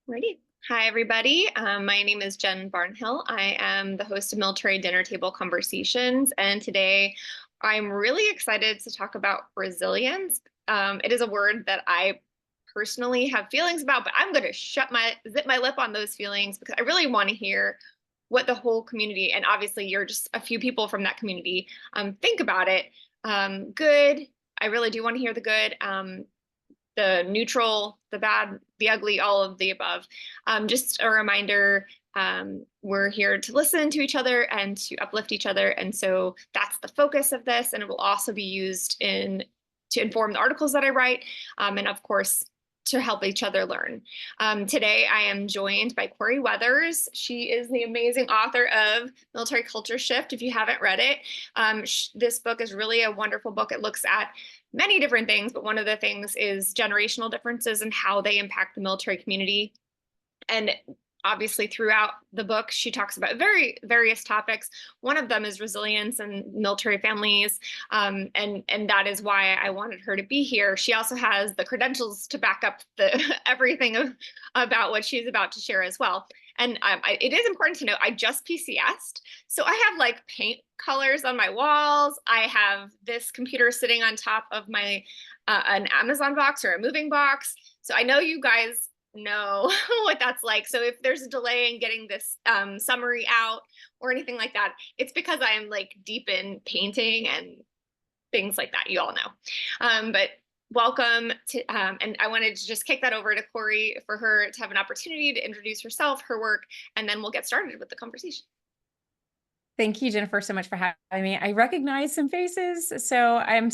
Ready. Hi, everybody. My name is Jen Barnhill. I am the host of Military Dinner Table Conversations, and today I'm really excited to talk about resilience. It is a word that I personally have feelings about, but I'm going to zip my lip on those feelings because I really want to hear what the whole community, and obviously you're just a few people from that community, think about it. Good. I really do want to hear the good. The neutral, the bad, the ugly, all of the above. Just a reminder, we're here to listen to each other and to uplift each other. And so that's the focus of this. And it will also be used to inform the articles that I write. And of course, to help each other learn. Today, I am joined by Corie Weathers. She is the amazing author of Military Culture Shift. If you haven't read it, this book is really a wonderful book. It looks at many different things, but one of the things is generational differences and how they impact the military community. And obviously throughout the book, she talks about various topics. One of them is resilience and military families. And that is why I wanted her to be here. She also has the credentials to back up everything about what she's about to share as well. And it is important to note, I just PCS'd. So I have like paint colors on my walls. I have this computer sitting on top of my an Amazon box or a moving box. So I know you guys know what that's like. So if there's a delay in getting this summary out or anything like that, it's because I am like deep in painting and things like that. You all know. But welcome to, and I wanted to just kick that over to Corie for her to have an opportunity to introduce herself, her work, and then we'll get started with the conversation. Thank you, Jennifer, so much for having me. I recognize some faces, so I'm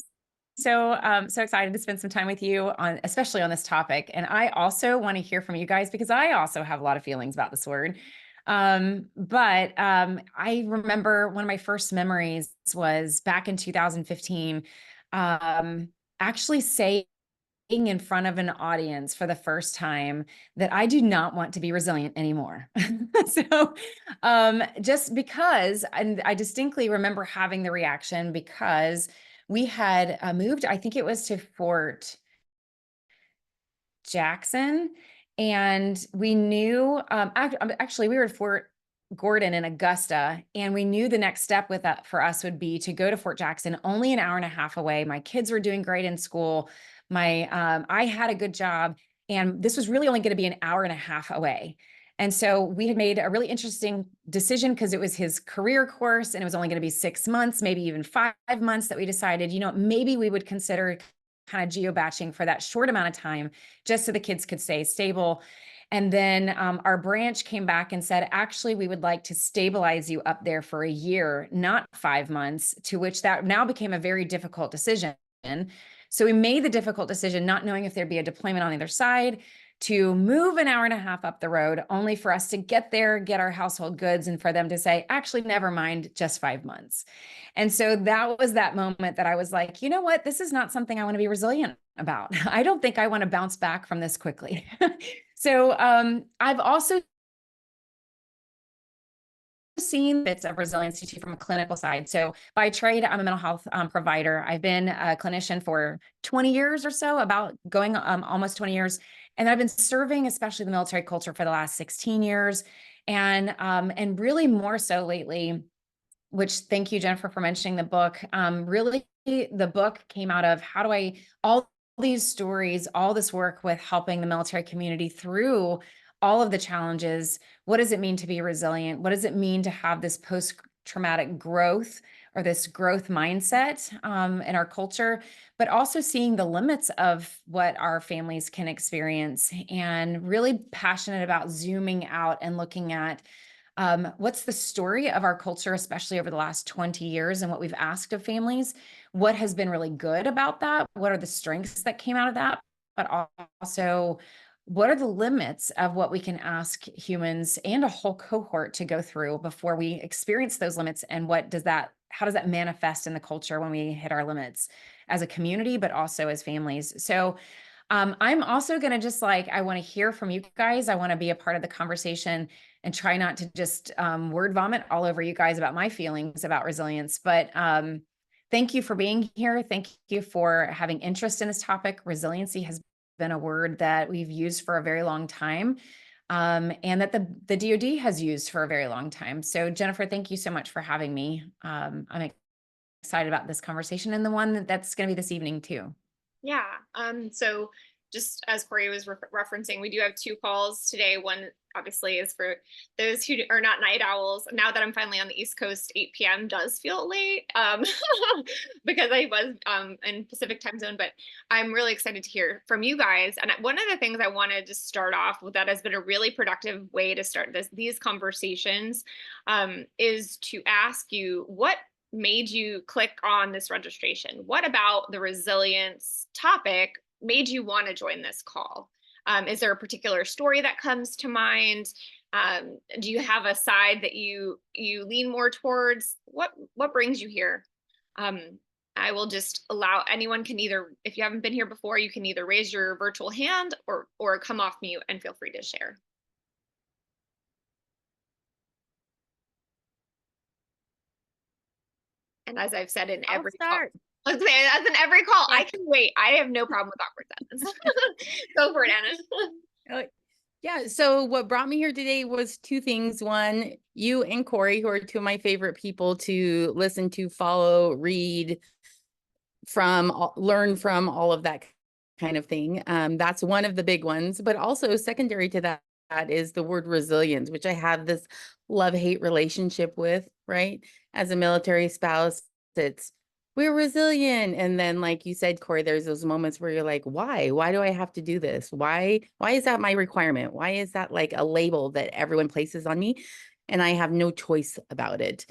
so excited to spend some time with you especially on this topic. And I also want to hear from you guys because I also have a lot of feelings about this word. I remember one of my first memories was back in 2015, actually saying in front of an audience for the first time that I do not want to be resilient anymore. Just because, and I distinctly remember having the reaction because we had moved, I think it was to Fort Jackson, and we knew, actually we were at Fort Gordon in Augusta, and we knew the next step with that for us would be to go to Fort Jackson, only an hour and a half away. My kids were doing great in school. I had a good job, and this was really only going to be an hour and a half away. And so we had made a really interesting decision because it was his career course and it was only going to be 6 months, maybe even 5 months, that we decided, maybe we would consider kind of geo-batching for that short amount of time, just so the kids could stay stable. And then our branch came back and said, actually, we would like to stabilize you up there for a year, not 5 months, to which that now became a very difficult decision. So we made the difficult decision, not knowing if there'd be a deployment on either side, to move an hour and a half up the road, only for us to get there, get our household goods, and for them to say, actually, never mind, just 5 months. And so that was that moment that I was like, you know what? This is not something I want to be resilient about. I don't think I want to bounce back from this quickly. I've also seen bits of resiliency too from a clinical side. So by trade, I'm a mental health provider. I've been a clinician for 20 years or so, about going almost 20 years. And I've been serving, especially the military culture, for the last 16 years. And really more so lately, which, thank you, Jennifer, for mentioning the book. Really, the book came out of all these stories, all this work with helping the military community through all of the challenges. What does it mean to be resilient? What does it mean to have this post-traumatic growth or this growth mindset in our culture, but also seeing the limits of what our families can experience, and really passionate about zooming out and looking at what's the story of our culture, especially over the last 20 years, and what we've asked of families. What has been really good about that? What are the strengths that came out of that? But also, what are the limits of what we can ask humans and a whole cohort to go through before we experience those limits? And how does that manifest in the culture when we hit our limits as a community, but also as families? So I'm also going to I want to hear from you guys. I want to be a part of the conversation and try not to just word vomit all over you guys about my feelings about resilience. But thank you for being here. Thank you for having interest in this topic. Resiliency has been a word that we've used for a very long time. and that the DoD has used for a very long time. So Jennifer, thank you so much for having me. I'm excited about this conversation and the one that's going to be this evening too. Yeah. So just as Corie was referencing, we do have two calls today. One obviously is for those who are not night owls. Now that I'm finally on the East Coast, 8 p.m. does feel late because I was in Pacific time zone, but I'm really excited to hear from you guys. And one of the things I wanted to start off with that has been a really productive way to start these conversations is to ask you what made you click on this registration? What about the resilience topic made you want to join this call? Is there a particular story that comes to mind? Do you have a side that you lean more towards? What brings you here? I will just allow anyone can either, if you haven't been here before, you can either raise your virtual hand or come off mute and feel free to share. And as I've said in I'll every call, start. as in every call, Yeah. I can wait. I have no problem with awkward silence. Go for it, Anna. Yeah. So what brought me here today was two things. One, you and Corie, who are two of my favorite people to listen to, follow, read from, learn from, all of that kind of thing. That's one of the big ones. But also secondary to that is the word resilience, which I have this love-hate relationship with, right? As a military spouse, it's we're resilient. And then, like you said, Corie, there's those moments where you're like, why? Why do I have to do this? Why is that my requirement? Why is that like a label that everyone places on me? And I have no choice about it.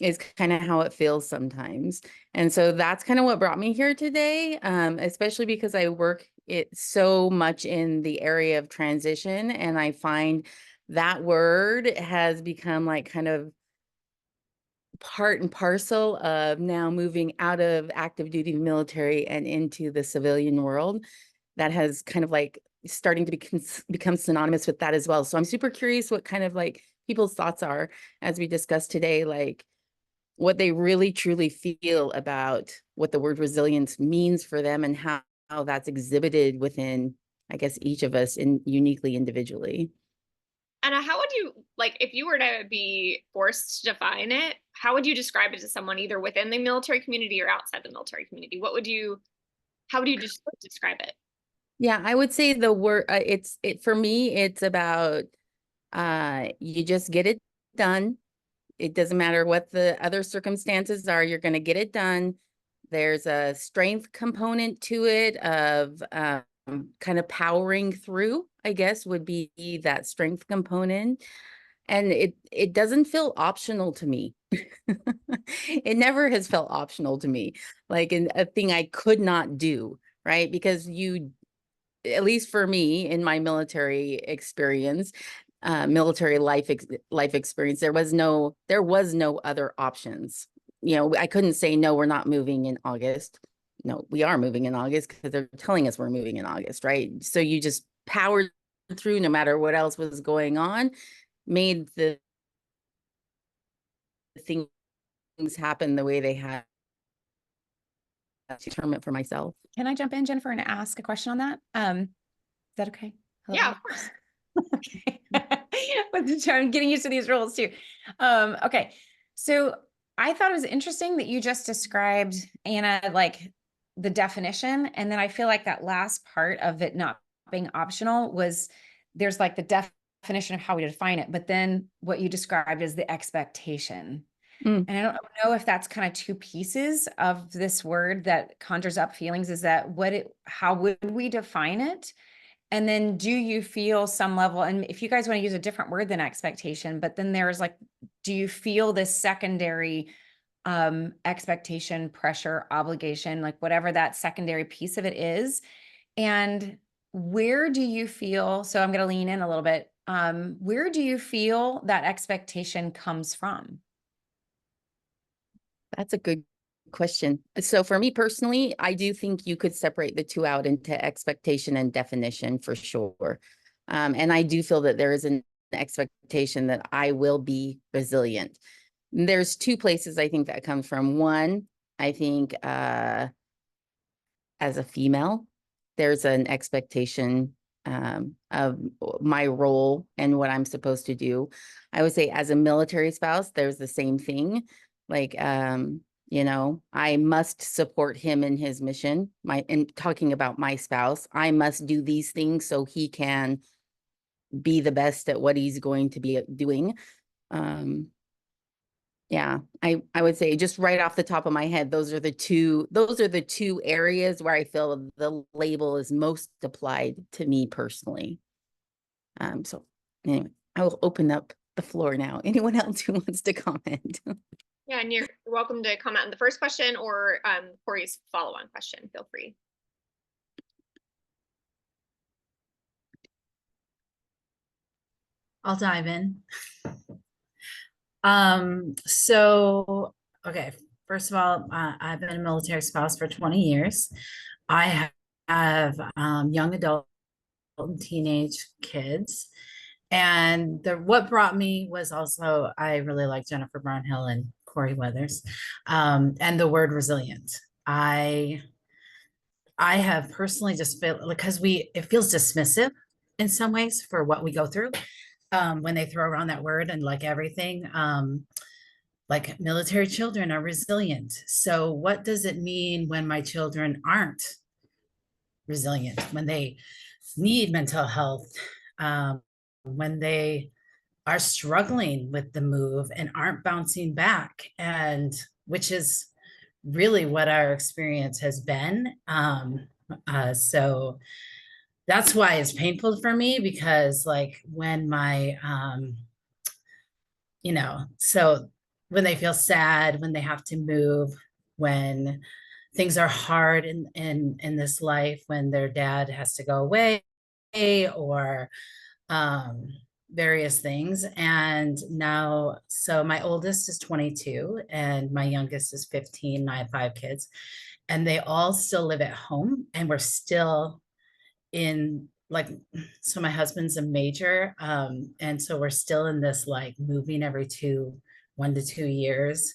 Is kind of how it feels sometimes. And so that's kind of what brought me here today, especially because I work it so much in the area of transition. And I find that word has become like kind of part and parcel of now moving out of active duty military and into the civilian world. That has kind of like starting to become synonymous with that as well. So I'm super curious what kind of like people's thoughts are as we discuss today, like what they really truly feel about what the word resilience means for them and how that's exhibited within, I guess, each of us uniquely individually. Anna, how would you, like, if you were to be forced to define it, how would you describe it to someone either within the military community or outside the military community? How would you just describe it? Yeah, I would say the word, for me, it's about, you just get it done. It doesn't matter what the other circumstances are, you're going to get it done. There's a strength component to it of kind of powering through, I guess, would be that strength component. And it doesn't feel optional to me. It never has felt optional to me, like a thing I could not do, right? Because at least for me, in my military experience, military life experience, there was no other options. I couldn't say, no, we're not moving in August. No, we are moving in August because they're telling us we're moving in August, right? So you just powered through no matter what else was going on, made the things happen the way they had. Determined for myself. Can I jump in, Jennifer, and ask a question on that? Is that okay? Hello? Yeah, of course. Okay. I'm getting used to these rules too. Okay. So I thought it was interesting that you just described, Anna, like the definition. And then I feel like that last part of it not being optional was there's like the definition of how we define it, but then what you described is the expectation. And I don't know if that's kind of two pieces of this word that conjures up feelings. Is that how would we define it? And then do you feel some level, and if you guys want to use a different word than expectation, but then there's like, do you feel this secondary expectation, pressure, obligation, like whatever that secondary piece of it is? And where do you feel, so I'm going to lean in a little bit, where do you feel that expectation comes from? That's a good question. So for me personally, I do think you could separate the two out into expectation and definition for sure. And I do feel that there is an expectation that I will be resilient. There's two places I think that comes from. One, I think as a female, there's an expectation of my role and what I'm supposed to do. I would say as a military spouse, there's the same thing. Like, you know, I must support him in his mission. And talking about my spouse, I must do these things so he can be the best at what he's going to be doing. Yeah, I would say just right off the top of my head, those are the two areas where I feel the label is most applied to me personally. So anyway, I will open up the floor now. Anyone else who wants to comment? Yeah, and you're welcome to comment on the first question or Corie's follow-on question. Feel free. I'll dive in. Okay, first of all, I've been a military spouse for 20 years. I have young adult and teenage kids. And what brought me was also, I really like Jennifer Barnhill and Corie Weathers, and the word resilient. I have personally just felt, because it feels dismissive in some ways for what we go through when they throw around that word and like everything. Like military children are resilient. So what does it mean when my children aren't resilient, when they need mental health, when they are struggling with the move and aren't bouncing back, and which is really what our experience has been. So that's why it's painful for me, because like when my so when they feel sad, when they have to move, when things are hard in this life, when their dad has to go away, or various things. And now, so my oldest is 22 and my youngest is 15. I have 5 kids, and they all still live at home, and we're still in like, so my husband's a major, and so we're still in this like moving every 1 to 2 years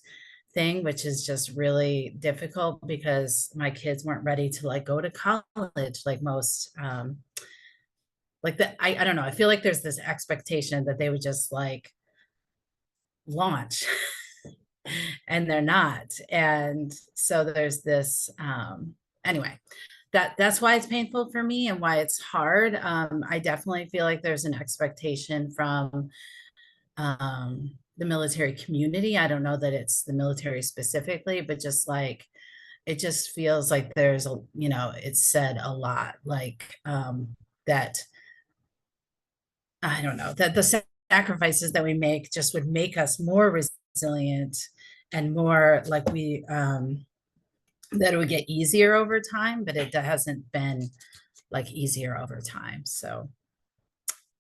thing, which is just really difficult because my kids weren't ready to like go to college like most. Like that, I don't know, I feel like there's this expectation that they would just like launch and they're not. And so there's this anyway, that's why it's painful for me and why it's hard. I definitely feel like there's an expectation from the military community. I don't know that it's the military specifically, but just like it just feels like there's a, it's said a lot, like that I don't know, that the sacrifices that we make just would make us more resilient and more like that it would get easier over time, but it hasn't been like easier over time. So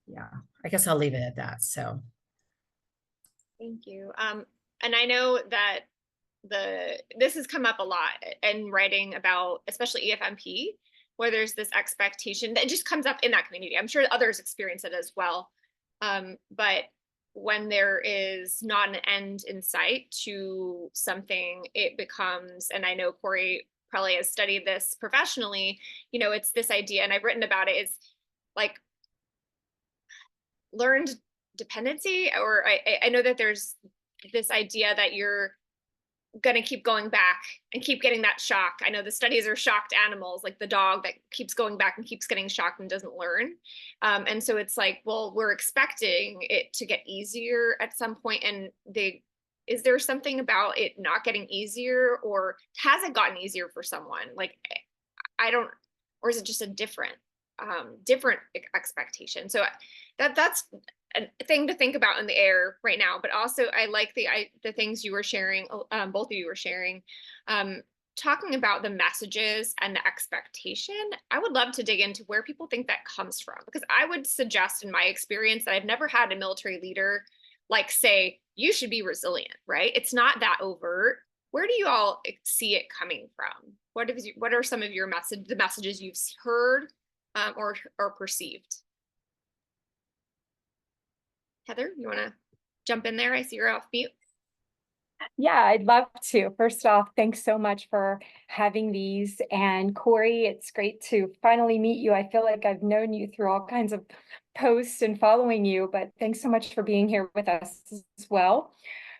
yeah, I guess I'll leave it at that. So Thank you. And I know that this has come up a lot in writing about, especially EFMP, where there's this expectation that just comes up in that community. I'm sure others experience it as well. But when there is not an end in sight to something, it becomes, and I know Corie probably has studied this professionally, it's this idea, and I've written about it, is like learned dependency, or I know that there's this idea that you're going to keep going back and keep getting that shock. I know the studies are shocked animals, like the dog that keeps going back and keeps getting shocked and doesn't learn. And so it's like, well, we're expecting it to get easier at some point. And is there something about it not getting easier, or has it gotten easier for someone? Like, or is it just a different expectation? So that's a thing to think about in the air right now. But also I like the things you were sharing, both of you were sharing, talking about the messages and the expectation. I would love to dig into where people think that comes from, because I would suggest in my experience that I've never had a military leader like say, you should be resilient, right? It's not that overt. Where do you all see it coming from? What are some of the messages you've heard or perceived? Heather, you want to jump in there? I see you're off mute. Yeah, I'd love to. First off, thanks so much for having these. And Corie, it's great to finally meet you. I feel like I've known you through all kinds of posts and following you, but thanks so much for being here with us as well.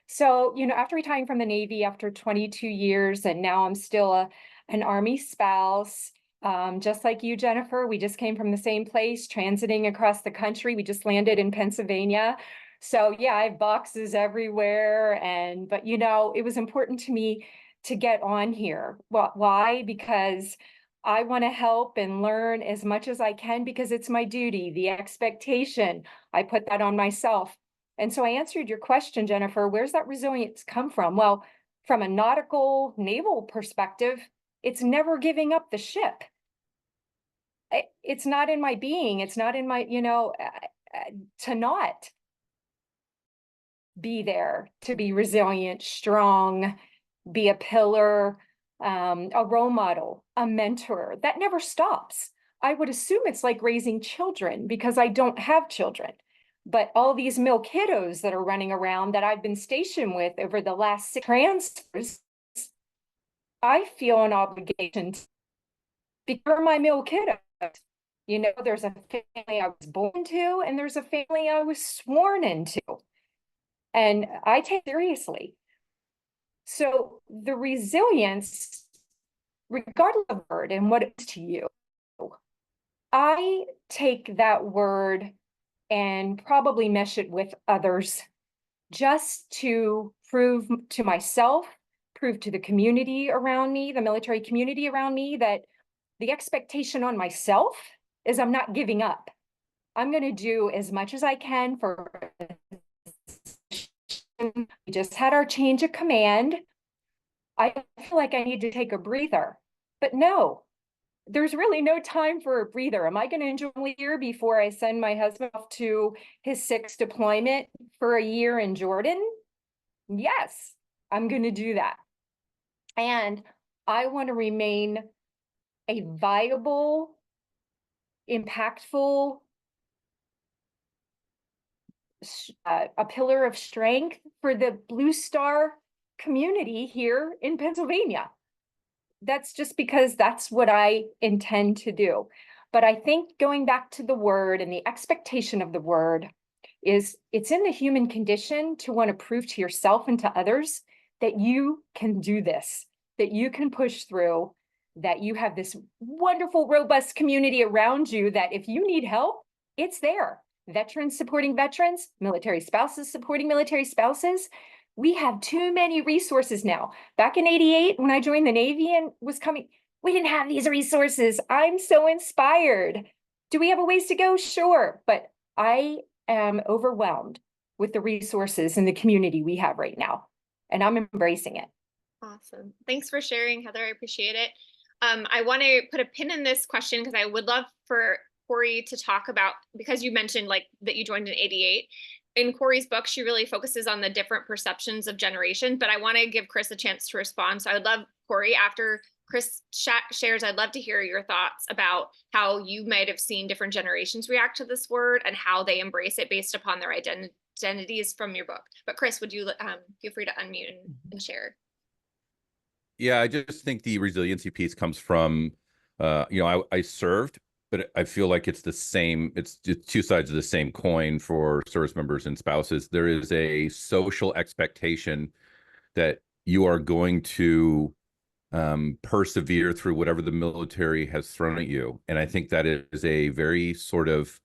So, after retiring from the Navy after 22 years, and now I'm still an Army spouse, just like you, Jennifer, we just came from the same place, transiting across the country. We just landed in Pennsylvania. So yeah, I have boxes everywhere. But it was important to me to get on here. Why? Because I want to help and learn as much as I can because it's my duty, the expectation. I put that on myself. And so I answered your question, Jennifer, where's that resilience come from? Well, from a nautical naval perspective, it's never giving up the ship. It's not in my being. It's not in my, to not be there, to be resilient, strong, be a pillar, a role model, a mentor. That never stops. I would assume it's like raising children because I don't have children. But all these male kiddos that are running around that I've been stationed with over the last 6 transfers, I feel an obligation to be for my male kiddos. There's a family I was born to, and there's a family I was sworn into. And I take it seriously. So the resilience, regardless of the word and what it is to you, I take that word and probably mesh it with others just to prove to myself, prove to the community around me, the military community around me, that the expectation on myself is I'm not giving up. I'm going to do as much as I can for. We just had our change of command. I feel like I need to take a breather, but no, there's really no time for a breather. Am I going to enjoy a year before I send my husband off to his 6th deployment for a year in Jordan? Yes, I'm going to do that. And I want to remain a viable, impactful, a pillar of strength for the Blue Star community here in Pennsylvania. That's just because that's what I intend to do. But I think going back to the word and the expectation of the word is it's in the human condition to want to prove to yourself and to others that you can do this, that you can push through, that you have this wonderful, robust community around you, that if you need help, it's there. Veterans supporting veterans, military spouses supporting military spouses. We have too many resources now. Back in '88, when I joined the Navy and was coming, we didn't have these resources. I'm so inspired. Do we have a ways to go? Sure. But I am overwhelmed with the resources and the community we have right now. And I'm embracing it. Awesome. Thanks for sharing, Heather. I appreciate it. I want to put a pin in this question because I would love for Corie to talk about, because you mentioned like that you joined in '88. In Corie's book, she really focuses on the different perceptions of generation, but I want to give Chris a chance to respond. So I would love, Corie, after Chris shares, I'd love to hear your thoughts about how you might have seen different generations react to this word and how they embrace it based upon their identities from your book. But Chris, would you feel free to unmute and share? Yeah, I just think the resiliency piece comes from, I served, but I feel like it's the same. It's just 2 sides of the same coin for service members and spouses. There is a social expectation that you are going to persevere through whatever the military has thrown at you. And I think that is a very sort of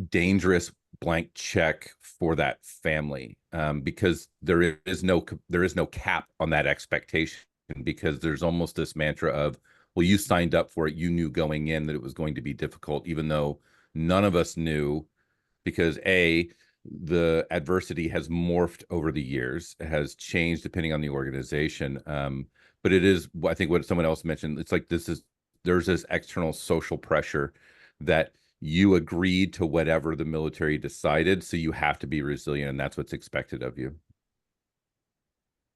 dangerous blank check for that family, because there is no cap on that expectation, because there's almost this mantra of, well, you signed up for it, you knew going in that it was going to be difficult, even though none of us knew, because the adversity has morphed over the years, has changed depending on the organization. But it is, I think what someone else mentioned, it's like there's this external social pressure that you agreed to whatever the military decided, so you have to be resilient, and that's what's expected of you.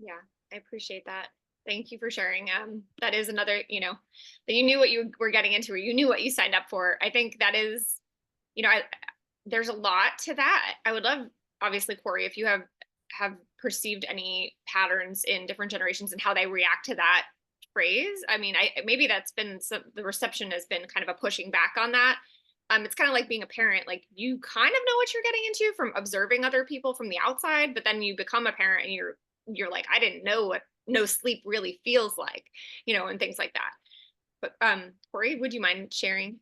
Yeah, I appreciate that. Thank you for sharing. That is another, that you knew what you were getting into, or you knew what you signed up for. I think that is, there's a lot to that. I would love, obviously, Corie, if you have have perceived any patterns in different generations and how they react to that phrase. I mean, maybe that's been the reception has been kind of a pushing back on that. It's kind of like being a parent, like you kind of know what you're getting into from observing other people from the outside, but then you become a parent and you're like, I didn't know what no sleep really feels like, and things like that. But Corie, would you mind sharing?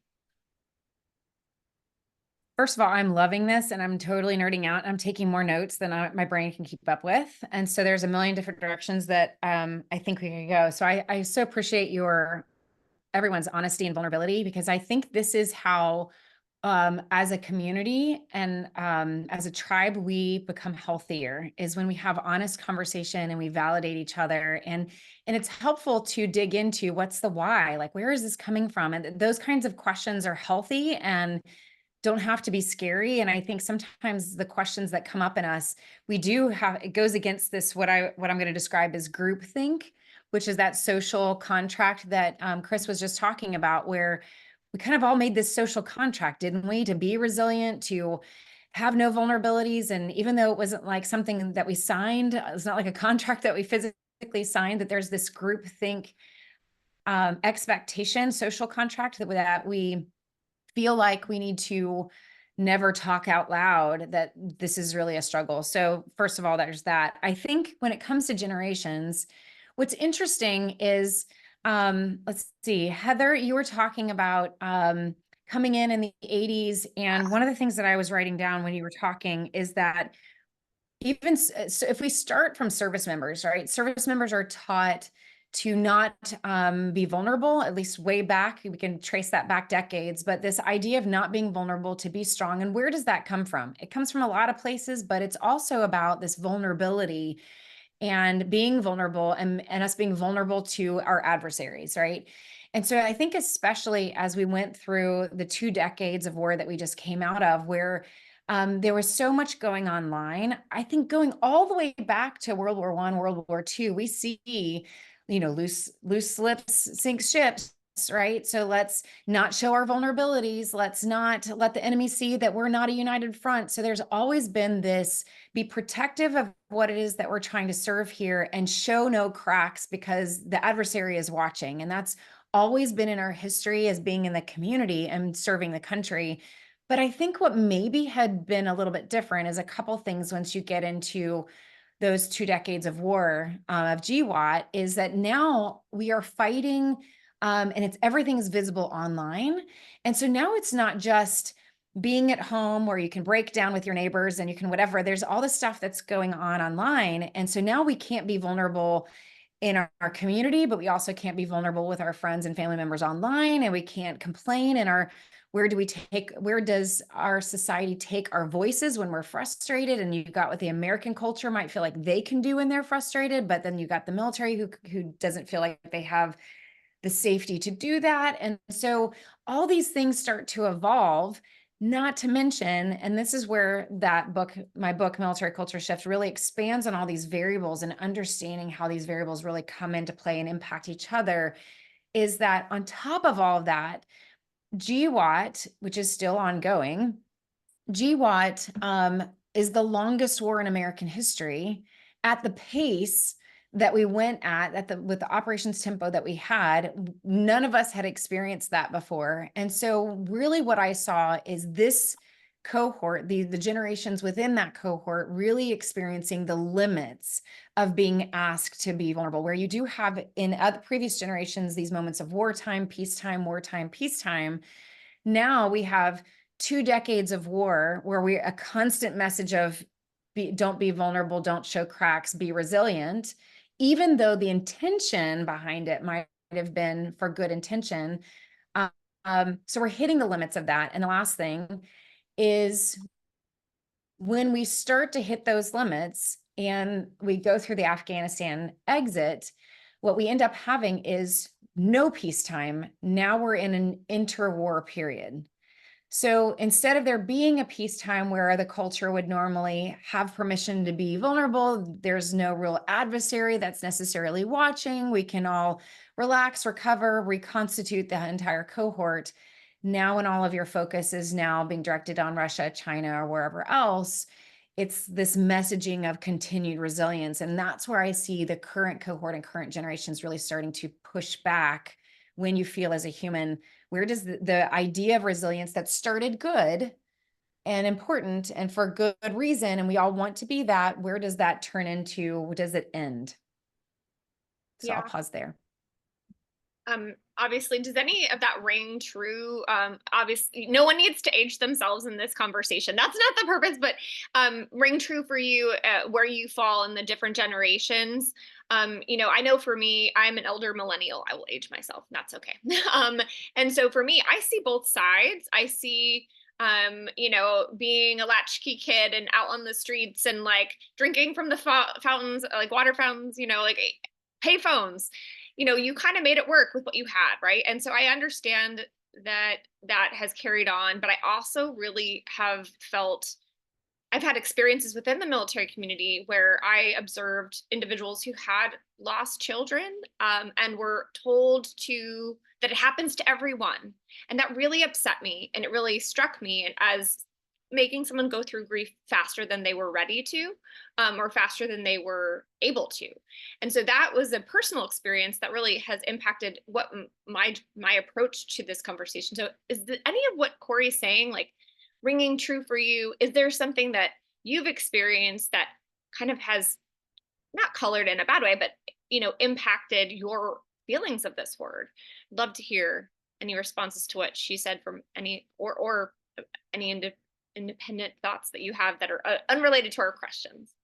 First of all, I'm loving this and I'm totally nerding out. I'm taking more notes than my brain can keep up with. And so there's a million different directions that I think we could go. So I so appreciate everyone's honesty and vulnerability, because I think this is how, as a community and as a tribe, we become healthier, is when we have honest conversation and we validate each other. And it's helpful to dig into what's the why, like, where is this coming from? And those kinds of questions are healthy and don't have to be scary. And I think sometimes the questions that come up in us, we do have, it goes against this, what I'm going to describe as groupthink, which is that social contract that Chris was just talking about, where we kind of all made this social contract, didn't we? To be resilient, to have no vulnerabilities. And even though it wasn't like something that we signed, it's not like a contract that we physically signed, that there's this groupthink expectation, social contract that we feel like we need to never talk out loud that this is really a struggle. So first of all, there's that. I think when it comes to generations, what's interesting is, let's see, Heather, you were talking about coming in the 80s. And one of the things that I was writing down when you were talking is that even so, if we start from service members, right? Service members are taught to not be vulnerable, at least way back. We can trace that back decades, but this idea of not being vulnerable, to be strong. And where does that come from? It comes from a lot of places, but it's also about this vulnerability and being vulnerable, and us being vulnerable to our adversaries, right? And so I think especially as we went through the 2 decades of war that we just came out of, where there was so much going online, I think going all the way back to World War I, World War II, we see, loose slips sink ships, right? So let's not show our vulnerabilities. Let's not let the enemy see that we're not a united front. So there's always been this, be protective of what it is that we're trying to serve here and show no cracks, because the adversary is watching. And that's always been in our history as being in the community and serving the country. But I think what maybe had been a little bit different is a couple things once you get into those 2 decades of war of GWAT, is that now we are fighting, and everything is visible online. And so now it's not just being at home where you can break down with your neighbors and you can whatever. There's all this stuff that's going on online. And so now we can't be vulnerable in our community, but we also can't be vulnerable with our friends and family members online, and we can't complain in our, where does our society take our voices when we're frustrated? And you got what the American culture might feel like they can do when they're frustrated, but then you got the military who doesn't feel like they have the safety to do that. And so all these things start to evolve, not to mention, and this is where that book, my book, Military Culture Shift, really expands on all these variables and understanding how these variables really come into play and impact each other, is that on top of all of that, GWAT, which is still ongoing, GWAT is the longest war in American history at the pace that we went with the operations tempo that we had. None of us had experienced that before. And so really what I saw is this cohort, the generations within that cohort, really experiencing the limits of being asked to be vulnerable, where you do have in other previous generations these moments of wartime, peacetime, wartime, peacetime. Now we have 2 decades of war where a constant message of don't be vulnerable, don't show cracks, be resilient, even though the intention behind it might have been for good intention. So we're hitting the limits of that. And the last thing is, when we start to hit those limits and we go through the Afghanistan exit, what we end up having is no peacetime. Now we're in an interwar period. So instead of there being a peacetime where the culture would normally have permission to be vulnerable, there's no real adversary that's necessarily watching. We can all relax, recover, reconstitute the entire cohort. Now when all of your focus is now being directed on Russia, China, or wherever else, it's this messaging of continued resilience. And that's where I see the current cohort and current generations really starting to push back. When you feel as a human, where does the idea of resilience that started good and important and for good reason, and we all want to be that, where does that turn into, does it end? So I'll pause there. Obviously, does any of that ring true? Obviously, no one needs to age themselves in this conversation. That's not the purpose, but ring true for you where you fall in the different generations. I know for me, I'm an elder millennial. I will age myself. That's okay. And so for me, I see both sides. I see being a latchkey kid and out on the streets and like drinking from the fountains, like water fountains, like pay phones. You kind of made it work with what you had, right? And so I understand that has carried on, but I also really have felt I've had experiences within the military community where I observed individuals who had lost children and were told that it happens to everyone. And that really upset me. And it really struck me as making someone go through grief faster than they were ready to, or faster than they were able to. And so that was a personal experience that really has impacted what my approach to this conversation. So is any of what Corie's saying, like, ringing true for you? Is there something that you've experienced that kind of has not colored in a bad way, but, impacted your feelings of this word? Love to hear any responses to what she said from any, or any independent thoughts that you have that are unrelated to our questions.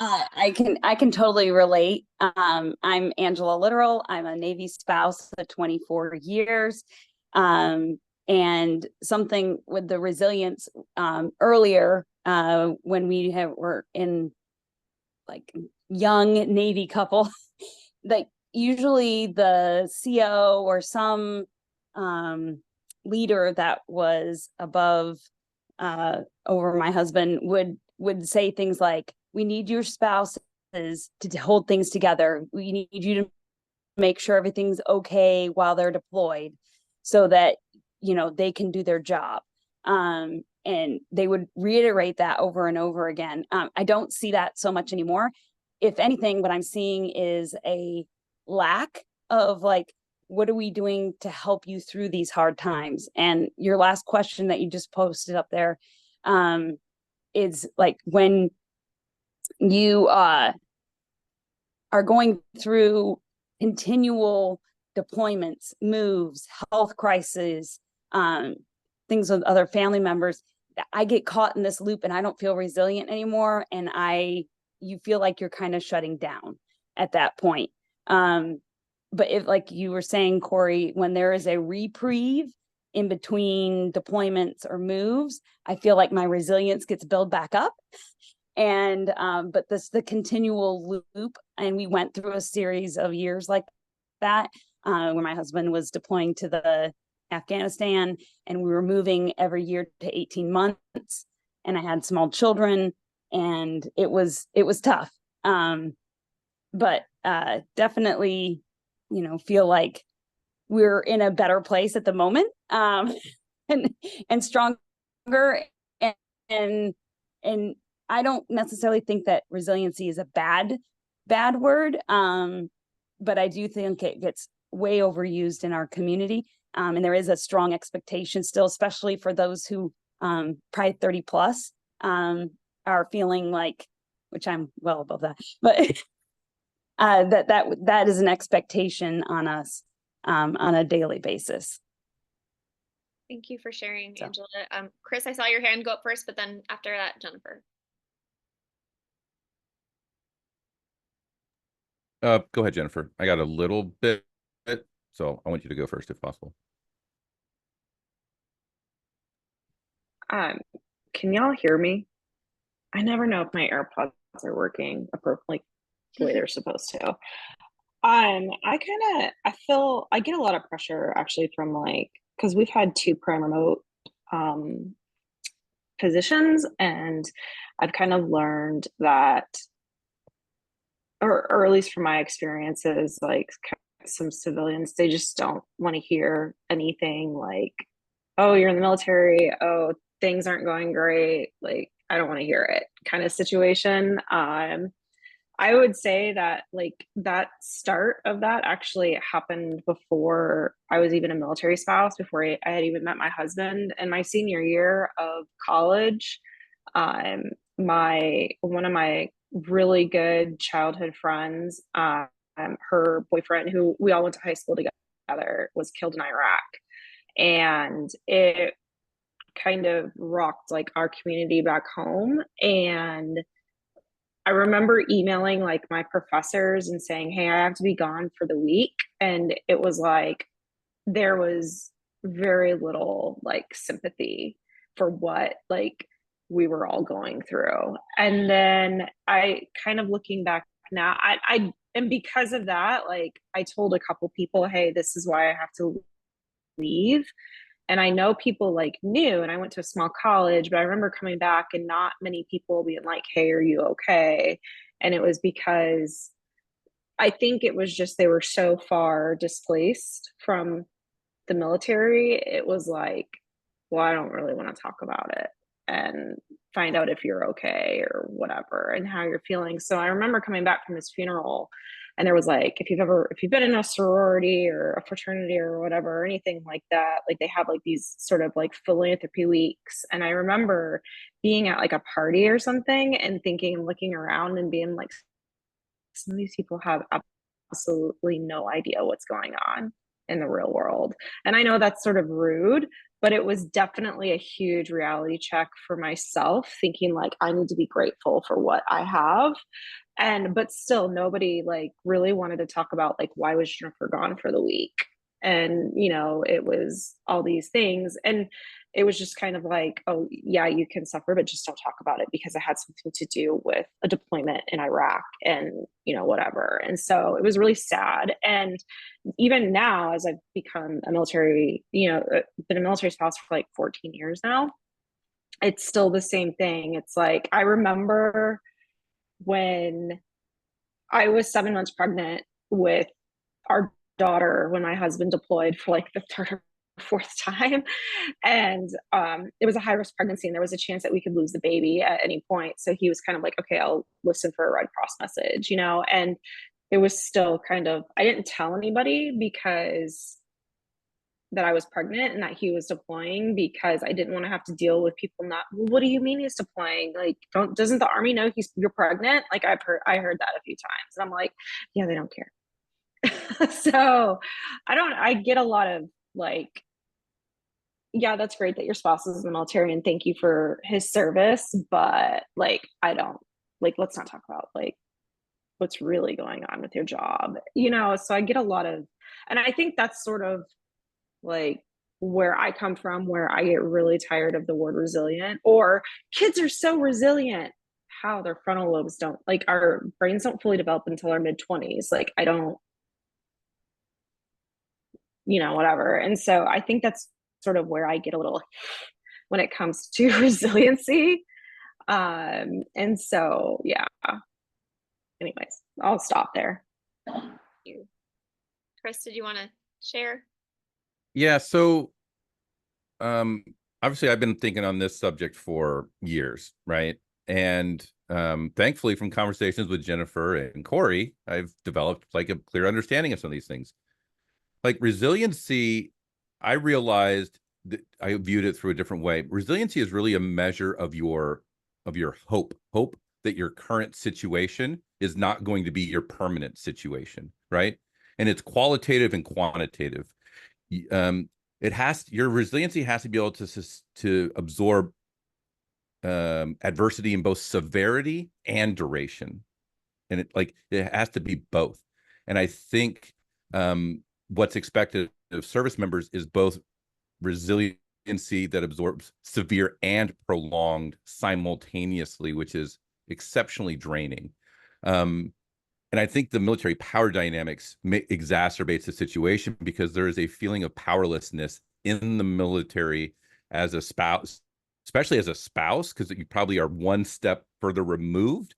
I can totally relate. I'm Angela Literal. I'm a Navy spouse for 24 years. And something with the resilience earlier, when we were in like young Navy couple, like usually the CO or some leader that was above over my husband would say things like, we need your spouses to hold things together. We need you to make sure everything's okay while they're deployed so that, they can do their job. And they would reiterate that over and over again. I don't see that so much anymore. If anything, what I'm seeing is a lack of like, what are we doing to help you through these hard times? And your last question that you just posted up there is like, when you are going through continual deployments, moves, health crises, things with other family members, I get caught in this loop and I don't feel resilient anymore. And you feel like you're kind of shutting down at that point. But if, like you were saying, Corie, when there is a reprieve in between deployments or moves, I feel like my resilience gets built back up. And but the continual loop, and we went through a series of years like that, where my husband was deploying to the Afghanistan, and we were moving every year to 18 months, and I had small children, and it was tough. But definitely, feel like we're in a better place at the moment, and stronger, and I don't necessarily think that resiliency is a bad word, but I do think it gets way overused in our community, and there is a strong expectation still, especially for those who probably 30 plus are feeling like, which I'm well above that, but that is an expectation on us on a daily basis. Thank you for sharing, Angela. Chris, I saw your hand go up first, but then after that, Jennifer. Go ahead, Jennifer. I got a little bit, so I want you to go first if possible. Can y'all hear me? I never know if my AirPods are working appropriately the way they're supposed to. I feel I get a lot of pressure actually from because we've had 2 prime remote positions, and I've kind of learned that, or at least from my experiences, like some civilians, they just don't want to hear anything like, oh, you're in the military, oh, things aren't going great, like I don't want to hear it kind of situation. I would say that like that start of that actually happened before I was even a military spouse, before I had even met my husband. In my senior year of college, one of my really good childhood friends, her boyfriend, who we all went to high school together, was killed in Iraq. And it kind of rocked like our community back home. And I remember emailing like my professors and saying, hey, I have to be gone for the week. And it was like, there was very little like sympathy for what like we were all going through. And then I kind of looking back now, and because of that, like I told a couple people, hey, this is why I have to leave. And I know people like knew, and I went to a small college, but I remember coming back and not many people being like, hey, are you okay? And it was because I think it was just they were so far displaced from the military. It was like, well, I don't really want to talk about it and find out if you're okay or whatever and how you're feeling. So I remember coming back from this funeral, and there was like, if you've been in a sorority or a fraternity or whatever, or anything like that, like they have like these sort of like philanthropy weeks. And I remember being at like a party or something and thinking and looking around and being like, some of these people have absolutely no idea what's going on in the real world. And I know that's sort of rude, but it was definitely a huge reality check for myself, thinking like I need to be grateful for what I have. And but still nobody like really wanted to talk about like, why was Jennifer gone for the week? And it was all these things. And it was just kind of like, oh yeah, you can suffer, but just don't talk about it because it had something to do with a deployment in Iraq and whatever. And so it was really sad. And even now, as I've become a military, been a military spouse for like 14 years now, it's still the same thing. It's like, I remember when I was 7 months pregnant with our daughter when my husband deployed for like the third or fourth time. And it was a high risk pregnancy, and there was a chance that we could lose the baby at any point. So he was kind of like, okay, I'll listen for a Red Cross message, and it was still kind of, I didn't tell anybody because that I was pregnant and that he was deploying, because I didn't want to have to deal with people not, well, what do you mean he's deploying? Like, doesn't the Army know you're pregnant? Like I heard that a few times, and I'm like, yeah, they don't care. So I get a lot of like, yeah, that's great that your spouse is in the military and thank you for his service, but like, I don't, like, let's not talk about like what's really going on with your job, so I get a lot of, and I think that's sort of like where I come from, where I get really tired of the word resilient, or kids are so resilient. How? Their frontal lobes don't, like, our brains don't fully develop until our mid-20s. Like, I don't, whatever. And so I think that's sort of where I get a little when it comes to resiliency. And so, yeah. Anyways, I'll stop there. Chris, did you want to share? Yeah, so obviously I've been thinking on this subject for years, right? And thankfully from conversations with Jennifer and Corie, I've developed like a clear understanding of some of these things. Like resiliency, I realized that I viewed it through a different way. Resiliency is really a measure of your hope that your current situation is not going to be your permanent situation, right? And it's qualitative and quantitative. Your resiliency has to be able to absorb adversity in both severity and duration, and it has to be both. And I think what's expected of service members is both resiliency that absorbs severe and prolonged simultaneously, which is exceptionally draining. And I think the military power dynamics exacerbates the situation, because there is a feeling of powerlessness in the military as a spouse, especially as a spouse, because you probably are one step further removed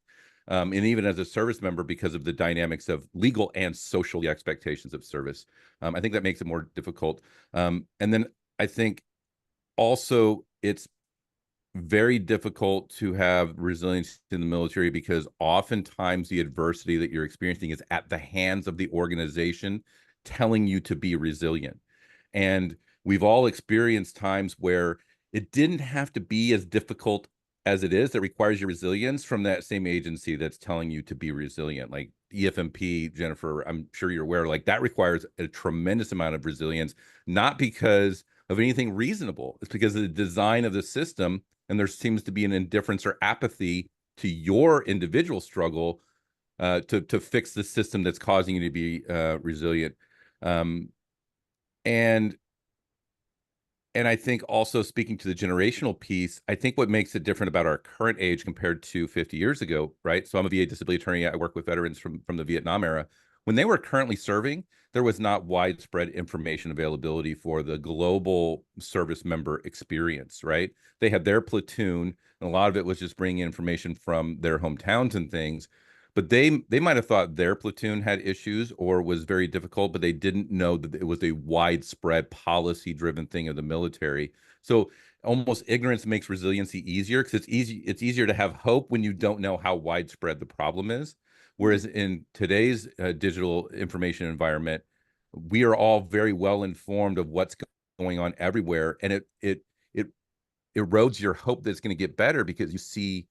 and even as a service member, because of the dynamics of legal and social expectations of service. I think that makes it more difficult. And then I think also it's very difficult to have resilience in the military, because oftentimes the adversity that you're experiencing is at the hands of the organization telling you to be resilient. And we've all experienced times where it didn't have to be as difficult as it is that requires your resilience from that same agency that's telling you to be resilient. Like EFMP, Jennifer, I'm sure you're aware, like that requires a tremendous amount of resilience, not because of anything reasonable. It's because of the design of the system, and there seems to be an indifference or apathy to your individual struggle to fix the system that's causing you to be resilient. And I think also, speaking to the generational piece, I think what makes it different about our current age compared to 50 years ago, right? So I'm a VA disability attorney. I work with veterans from the Vietnam era. When they were currently serving, there was not widespread information availability for the global service member experience, right? They had their platoon, and a lot of it was just bringing information from their hometowns and things. But they might have thought their platoon had issues or was very difficult, but they didn't know that it was a widespread policy-driven thing of the military. So almost ignorance makes resiliency easier, because it's easier to have hope when you don't know how widespread the problem is. Whereas in today's digital information environment, we are all very well informed of what's going on everywhere, and it erodes your hope that it's going to get better, because you see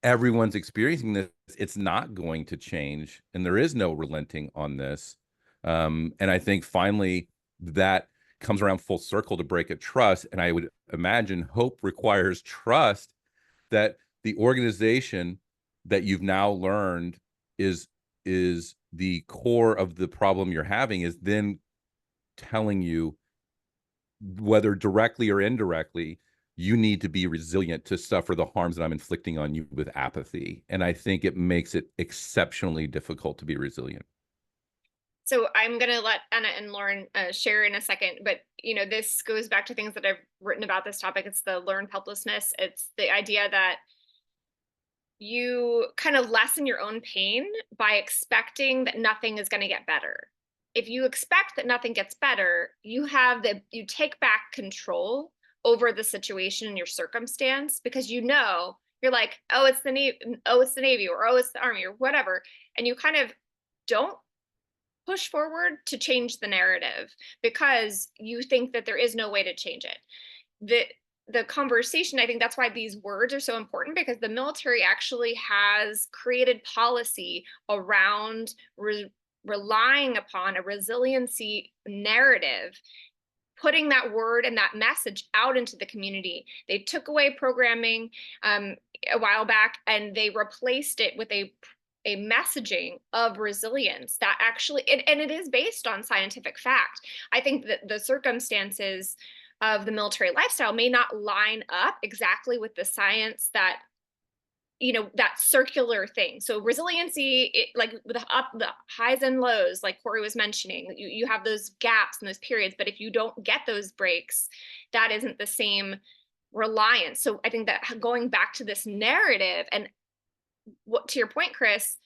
everyone's experiencing this. It's not going to change, and there is no relenting on this. And I think finally that comes around full circle to break a trust. And I would imagine hope requires trust that the organization that you've now learned is the core of the problem you're having, is then telling you, whether directly or indirectly, you need to be resilient to suffer the harms that I'm inflicting on you with apathy. And I think it makes it exceptionally difficult to be resilient. So I'm going to let Anna and Lauren share in a second, but this goes back to things that I've written about this topic. It's the learned helplessness. It's the idea that you kind of lessen your own pain by expecting that nothing is going to get better. If you expect that nothing gets better, you take back control over the situation and your circumstance, because you're like, oh, it's the Navy, or oh, it's the Army, or whatever. And you kind of don't push forward to change the narrative because you think that there is no way to change it. The conversation, I think that's why these words are so important, because the military actually has created policy around relying upon a resiliency narrative, putting that word and that message out into the community. They took away programming a while back, and they replaced it with a messaging of resilience that actually, and it is based on scientific fact. I think that the circumstances of the military lifestyle may not line up exactly with the science that that circular thing. So resiliency, like with the highs and lows, like Corie was mentioning, you have those gaps and those periods, but if you don't get those breaks, that isn't the same reliance. So I think that going back to this narrative, and what to your point, Chris,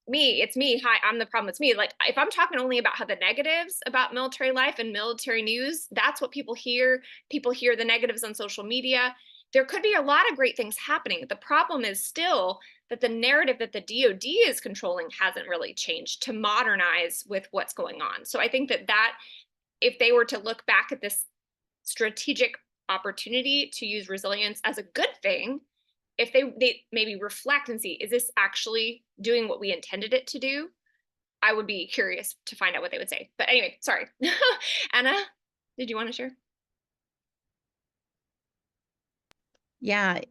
it's me. Hi, I'm the problem. It's me. Like, if I'm talking only about how the negatives about military life and military news, that's what people hear. People hear the negatives on social media. There could be a lot of great things happening. The problem is still that the narrative that the DoD is controlling hasn't really changed to modernize with what's going on. So I think that if they were to look back at this strategic opportunity to use resilience as a good thing, if they maybe reflect and see, is this actually doing what we intended it to do? I would be curious to find out what they would say. But anyway, sorry. Anna, did you want to share? Yeah.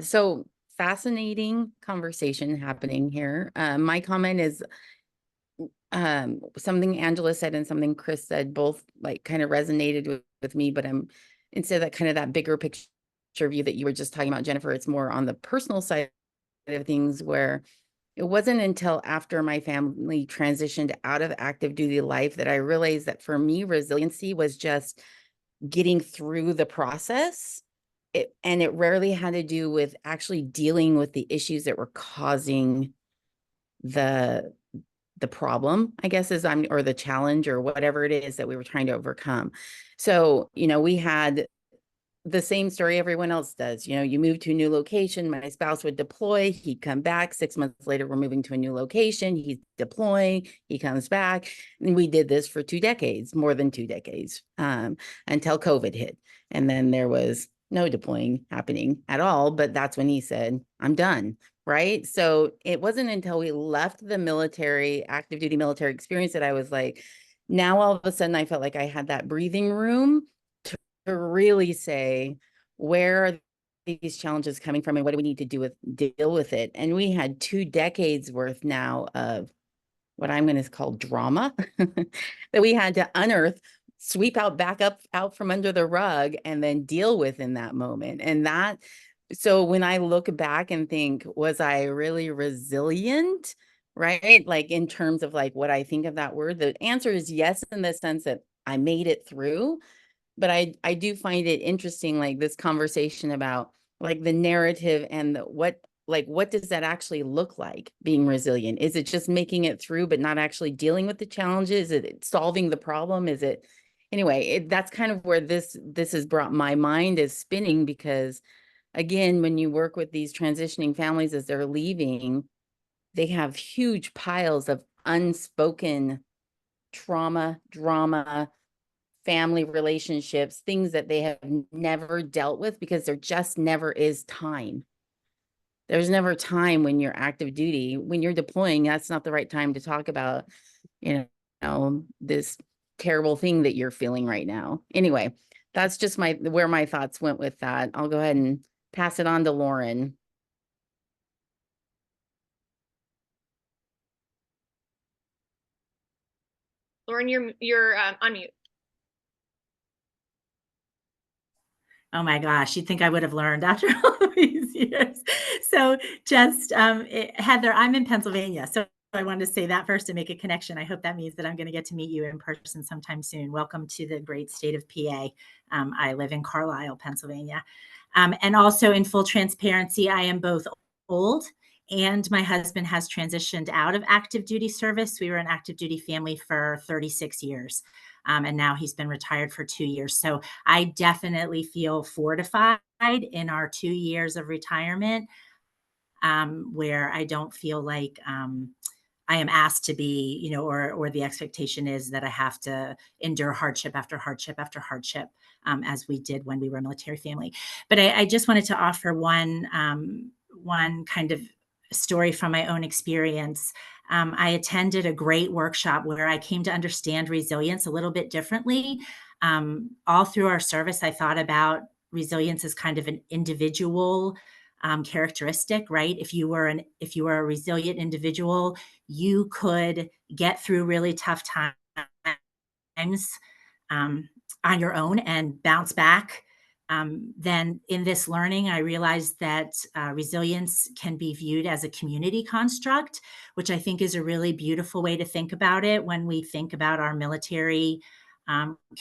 So fascinating conversation happening here. My comment is something Angela said and something Chris said, both like kind of resonated with me, but instead of that kind of that bigger picture view that you were just talking about, Jennifer, it's more on the personal side of things, where it wasn't until after my family transitioned out of active duty life that I realized that for me, resiliency was just getting through the process it rarely had to do with actually dealing with the issues that were causing the problem, I guess, or the challenge or whatever it is that we were trying to overcome. So, we had the same story everyone else does. You move to a new location, my spouse would deploy, he'd come back. 6 months later, we're moving to a new location, he's deploying, he comes back. And we did this for 2 decades, more than 2 decades, until COVID hit. And then there was no deploying happening at all. But that's when he said, I'm done. Right. So it wasn't until we left the military, active duty military experience, that I was like, now all of a sudden I felt like I had that breathing room to really say, where are these challenges coming from and what do we need to deal with it? And we had 2 decades worth now of what I'm going to call drama that we had to unearth, sweep out from under the rug, and then deal with in that moment. So when I look back and think, was I really resilient? Right? Like, in terms of like what I think of that word, the answer is yes, in the sense that I made it through. But I do find it interesting, like this conversation about like the narrative and what does that actually look like, being resilient? Is it just making it through, but not actually dealing with the challenges? Is it solving the problem? Is it, anyway, that's kind of where this has brought my mind is spinning, because again, when you work with these transitioning families as they're leaving, they have huge piles of unspoken trauma, drama, family relationships, things that they have never dealt with, because there just never is time. There's never time when you're active duty. When you're deploying, that's not the right time to talk about, this terrible thing that you're feeling right now. Anyway, that's just where my thoughts went with that. I'll go ahead and pass it on to Lauren. Lauren, you're on mute. Oh my gosh, you'd think I would have learned after all these years. So just, Heather, I'm in Pennsylvania. So I wanted to say that first to make a connection. I hope that means that I'm going to get to meet you in person sometime soon. Welcome to the great state of PA. I live in Carlisle, Pennsylvania. And also, in full transparency, I am both old and my husband has transitioned out of active duty service. We were an active duty family for 36 years. And now he's been retired for 2 years. So I definitely feel fortified in our 2 years of retirement, where I don't feel like I am asked to be, or the expectation is that I have to endure hardship after hardship after hardship, as we did when we were a military family. But I just wanted to offer one kind of story from my own experience. I attended a great workshop where I came to understand resilience a little bit differently. All through our service, I thought about resilience as kind of an individual characteristic, right? If you were a resilient individual, you could get through really tough times on your own and bounce back. Then in this learning, I realized that resilience can be viewed as a community construct, which I think is a really beautiful way to think about it when we think about our military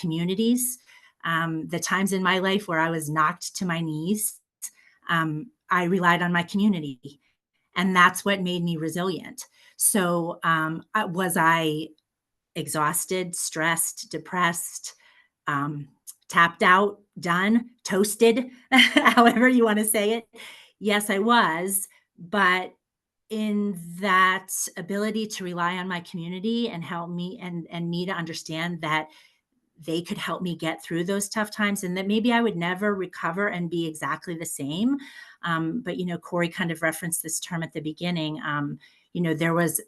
communities. The times in my life where I was knocked to my knees, I relied on my community, and that's what made me resilient. So was I exhausted, stressed, depressed, tapped out, done, toasted, however you want to say it? Yes, I was. But in that ability to rely on my community and help me and me to understand that they could help me get through those tough times, and that maybe I would never recover and be exactly the same. But, Corie kind of referenced this term at the beginning. There was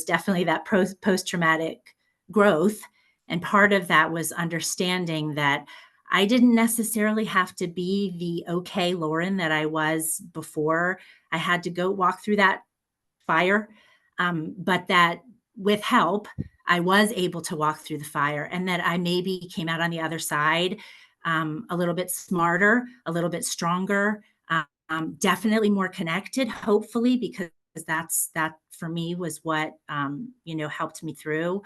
definitely that post-traumatic growth. And part of that was understanding that I didn't necessarily have to be the okay Lauren that I was before I had to go walk through that fire, but that with help, I was able to walk through the fire, and that I maybe came out on the other side a little bit smarter, a little bit stronger, definitely more connected, hopefully, because that for me was what helped me through.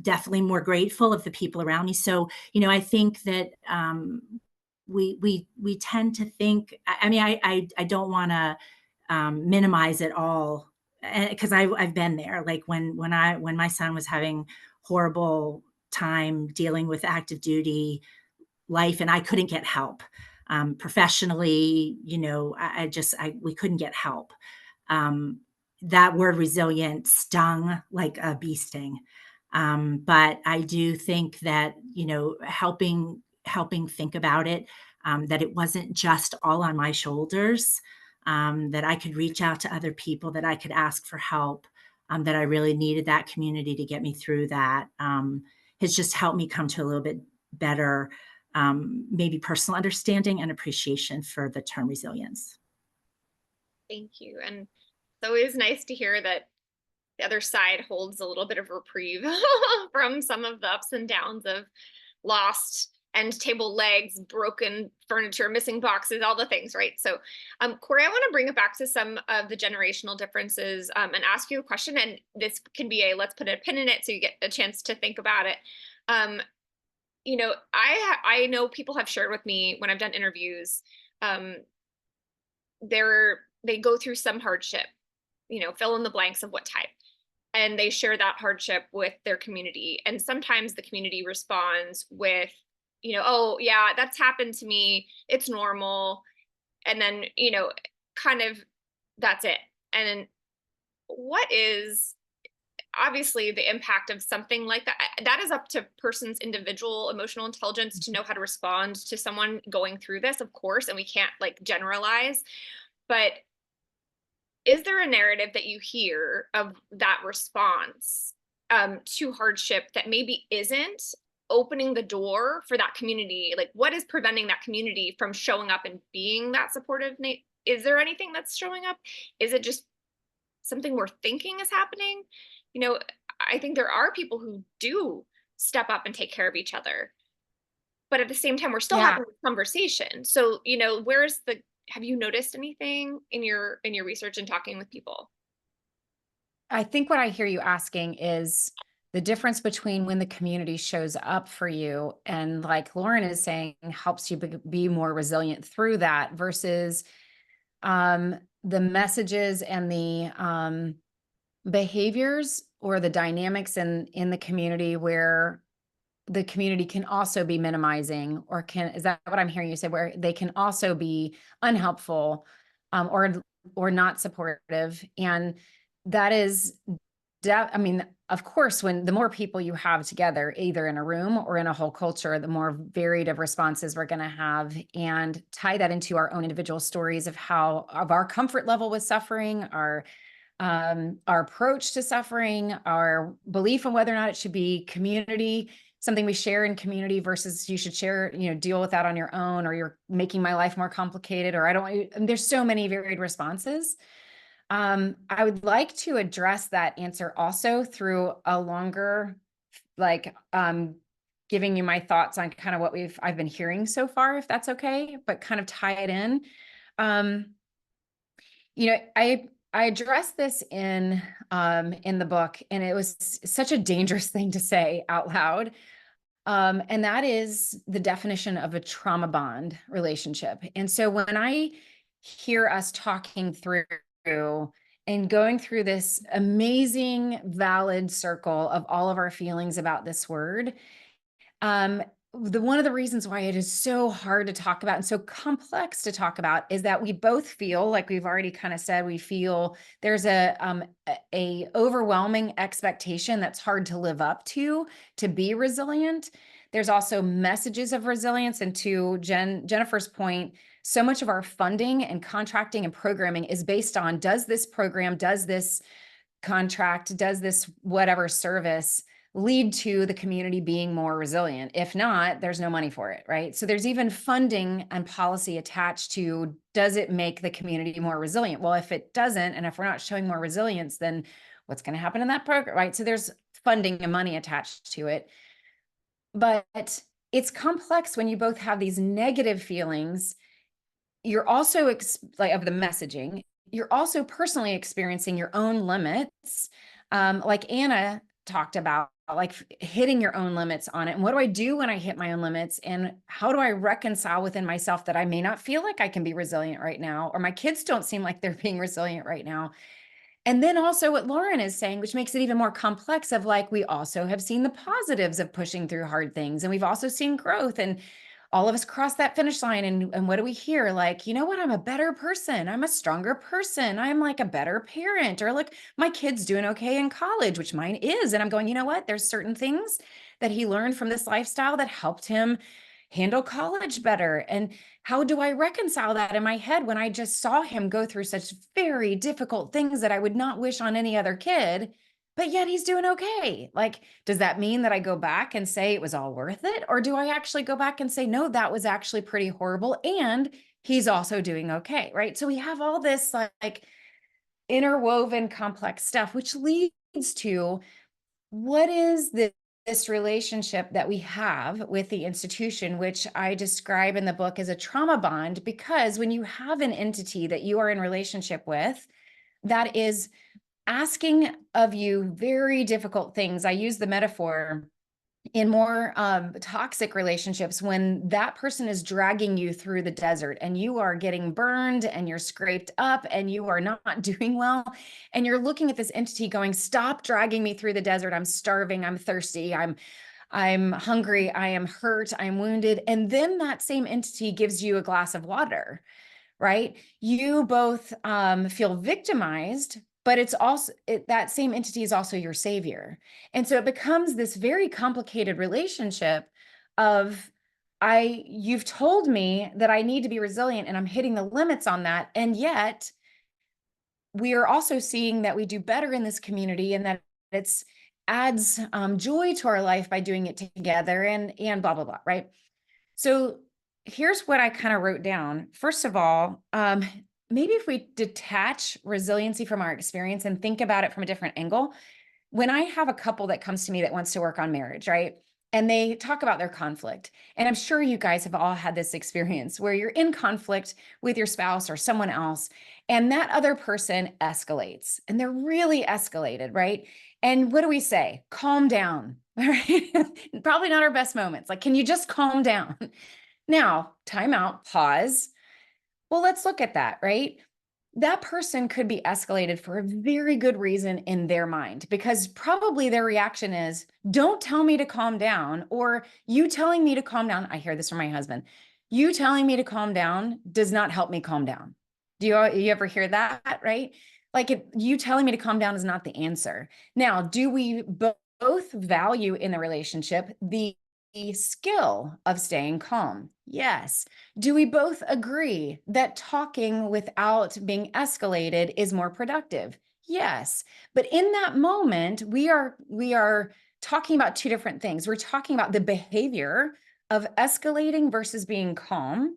Definitely more grateful of the people around me. So, I think that we tend to think, I mean, I don't want to minimize it all, because I've been there. Like when my son was having horrible time dealing with active duty life, and I couldn't get help professionally, you know, we couldn't get help. That word resilient stung like a bee sting. But I do think that, you know, helping think about it, that it wasn't just all on my shoulders, that I could reach out to other people, that I could ask for help, that I really needed that community to get me through that, has just helped me come to a little bit better, maybe personal understanding and appreciation for the term resilience. Thank you. And it's always nice to hear that the other side holds a little bit of reprieve from some of the ups and downs of lost end table legs, broken furniture, missing boxes, all the things, right? So, Corie, I want to bring it back to some of the generational differences, and ask you a question. And this can be let's put a pin in it so you get a chance to think about it. You know, I know people have shared with me when I've done interviews, they go through some hardship, you know, fill in the blanks of what type. And they share that hardship with their community. And sometimes the community responds with, you know, oh, yeah, that's happened to me. It's normal. And then, you know, kind of that's it. And what is obviously the impact of something like that? That is up to person's individual emotional intelligence to know how to respond to someone going through this, of course, and we can't like generalize. But is there a narrative that you hear of that response to hardship that maybe isn't opening the door for that community? Like, what is preventing that community from showing up and being that supportive? Is there anything that's showing up? Is it just something we're thinking is happening? You know, I think there are people who do step up and take care of each other, but at the same time, we're still having a conversation. So, you know, have you noticed anything in your research and talking with people? I think what I hear you asking is the difference between when the community shows up for you and, like Lauren is saying, helps you be more resilient through that, versus the messages and the behaviors or the dynamics in the community where the community can also be minimizing, or is that what I'm hearing you say, where they can also be unhelpful, or not supportive? And that is, I mean, of course, when the more people you have together, either in a room or in a whole culture, the more varied of responses we're going to have, and tie that into our own individual stories of our comfort level with suffering, our approach to suffering, our belief in whether or not it should be community, something we share in community versus you should share, you know, deal with that on your own, or you're making my life more complicated, or there's so many varied responses. I would like to address that answer also through a longer, like, giving you my thoughts on kind of what I've been hearing so far, if that's okay, but kind of tie it in. You know, I addressed this in the book, and it was such a dangerous thing to say out loud. And that is the definition of a trauma bond relationship. And so when I hear us talking through and going through this amazing, valid circle of all of our feelings about this word, one of the reasons why it is so hard to talk about and so complex to talk about is that we both feel, like we've already kind of said, we feel there's a overwhelming expectation that's hard to live up to be resilient. There's also messages of resilience. And to Jennifer's point, so much of our funding and contracting and programming is based on, does this program, does this contract, does this whatever service lead to the community being more resilient? If not, there's no money for it, right? So there's even funding and policy attached to, does it make the community more resilient? Well, if it doesn't, and if we're not showing more resilience, then what's going to happen in that program, right? So there's funding and money attached to it. But it's complex when you both have these negative feelings. You're also like of the messaging, you're also personally experiencing your own limits. Like Anna talked about, like hitting your own limits on it. And what do I do when I hit my own limits? And how do I reconcile within myself that I may not feel like I can be resilient right now, or my kids don't seem like they're being resilient right now? And then also what Lauren is saying, which makes it even more complex, of like, we also have seen the positives of pushing through hard things. And we've also seen growth, and all of us cross that finish line. And what do we hear? Like, you know what? I'm a better person. I'm a stronger person. I'm like a better parent, or like my kid's doing okay in college, which mine is. And I'm going, you know what? There's certain things that he learned from this lifestyle that helped him handle college better. And how do I reconcile that in my head when I just saw him go through such very difficult things that I would not wish on any other kid, but yet he's doing okay? Like, does that mean that I go back and say it was all worth it? Or do I actually go back and say, no, that was actually pretty horrible, and he's also doing okay, right? So we have all this like interwoven complex stuff, which leads to, what is this relationship that we have with the institution, which I describe in the book as a trauma bond? Because when you have an entity that you are in relationship with that is asking of you very difficult things, I use the metaphor in more toxic relationships, when that person is dragging you through the desert and you are getting burned and you're scraped up and you are not doing well, and you're looking at this entity going, stop dragging me through the desert. I'm starving. I'm thirsty. I'm hungry. I am hurt. I'm wounded. And then that same entity gives you a glass of water, right? You both feel victimized, but it's also that same entity is also your savior. And so it becomes this very complicated relationship of, you've told me that I need to be resilient and I'm hitting the limits on that. And yet we are also seeing that we do better in this community, and that it's adds joy to our life by doing it together, and blah, blah, blah, right? So here's what I kind of wrote down. First of all, maybe if we detach resiliency from our experience and think about it from a different angle. When I have a couple that comes to me that wants to work on marriage, right? And they talk about their conflict. And I'm sure you guys have all had this experience where you're in conflict with your spouse or someone else, and that other person escalates, and they're really escalated, right? And what do we say? Calm down, right? Probably not our best moments. Like, can you just calm down? Now, time out, pause. Well, let's look at that, right? That person could be escalated for a very good reason in their mind, because probably their reaction is, don't tell me to calm down, or you telling me to calm down. I hear this from my husband. You telling me to calm down does not help me calm down. Do you ever hear that, right? Like, you telling me to calm down is not the answer. Now, do we both value in the relationship the skill of staying calm? Yes. Do we both agree that talking without being escalated is more productive? Yes. But in that moment, we are talking about two different things. We're talking about the behavior of escalating versus being calm.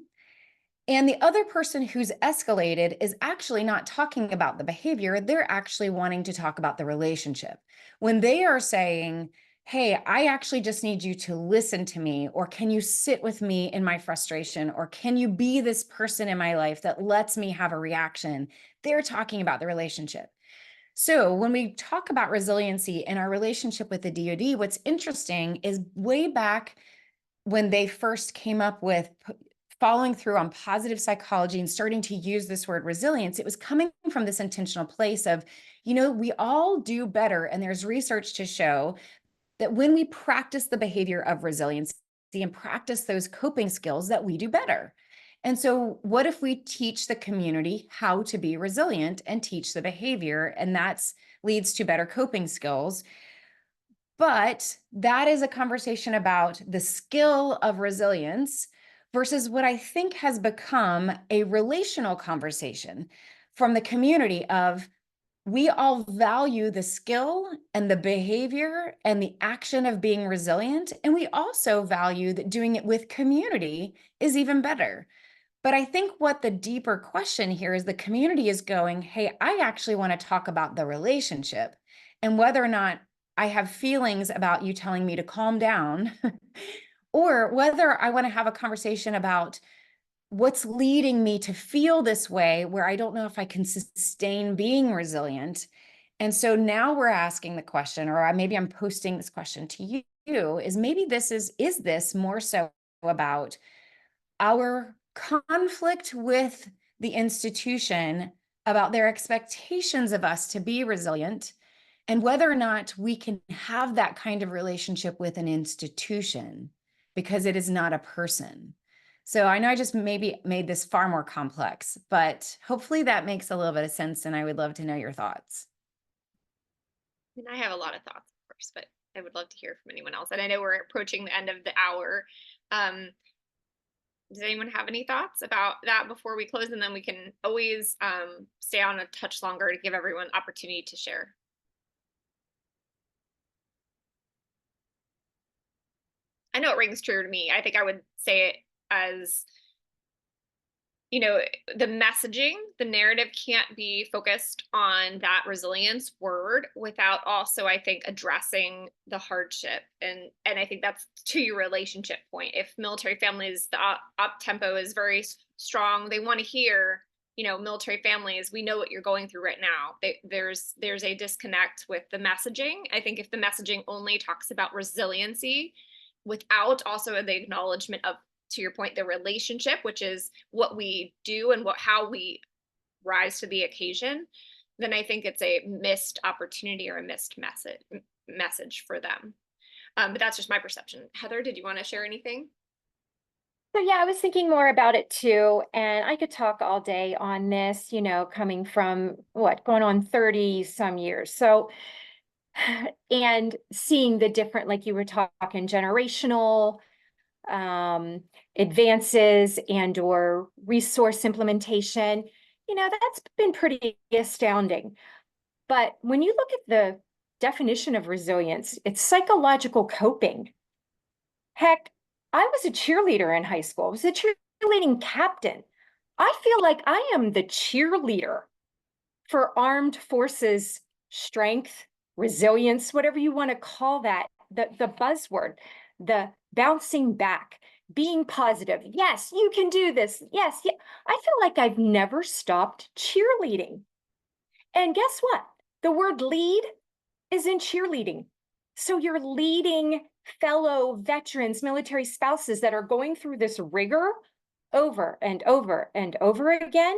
And the other person who's escalated is actually not talking about the behavior. They're actually wanting to talk about the relationship. When they are saying, hey, I actually just need you to listen to me, or can you sit with me in my frustration, or can you be this person in my life that lets me have a reaction? They're talking about the relationship. So when we talk about resiliency in our relationship with the DoD, what's interesting is way back when they first came up with following through on positive psychology and starting to use this word resilience, it was coming from this intentional place of, we all do better. And there's research to show that when we practice the behavior of resiliency and practice those coping skills, that we do better. And so what if we teach the community how to be resilient and teach the behavior, and that leads to better coping skills? But that is a conversation about the skill of resilience versus what I think has become a relational conversation from the community of, we all value the skill and the behavior and the action of being resilient. And we also value that doing it with community is even better. But I think what the deeper question here is, the community is going, hey, I actually want to talk about the relationship and whether or not I have feelings about you telling me to calm down, or whether I want to have a conversation about what's leading me to feel this way, where I don't know if I can sustain being resilient. And so now we're asking the question, or maybe I'm posting this question to you, is maybe is this more so about our conflict with the institution about their expectations of us to be resilient, and whether or not we can have that kind of relationship with an institution, because it is not a person. So I know I just maybe made this far more complex, but hopefully that makes a little bit of sense, and I would love to know your thoughts. And I have a lot of thoughts, of course, but I would love to hear from anyone else. And I know we're approaching the end of the hour. Does anyone have any thoughts about that before we close? And then we can always stay on a touch longer to give everyone opportunity to share. I know it rings true to me. I think I would say it as, you know, the messaging, the narrative can't be focused on that resilience word without also, I think, addressing the hardship. And I think that's to your relationship point. If military families, the up tempo is very strong, they want to hear, you know, military families, we know what you're going through right now. There's a disconnect with the messaging. I think if the messaging only talks about resiliency without also the acknowledgement of, to your point, the relationship, which is what we do and how we rise to the occasion, then I think it's a missed opportunity or a missed message for them. But that's just my perception. Heather, did you want to share anything? So yeah, I was thinking more about it too, and I could talk all day on this, you know, coming from going on 30 some years. So, and seeing the different, like you were talking, generational advances and or resource implementation, you know, that's been pretty astounding. But when you look at the definition of resilience, it's psychological coping. Heck, I was a cheerleader in high school. I was a cheerleading captain. I feel like I am the cheerleader for armed forces strength, resilience, whatever you want to call that, the buzzword, the bouncing back, being positive. Yes, you can do this. Yes, yeah. I feel like I've never stopped cheerleading. And guess what? The word lead is in cheerleading. So you're leading fellow veterans, military spouses that are going through this rigor over and over and over again.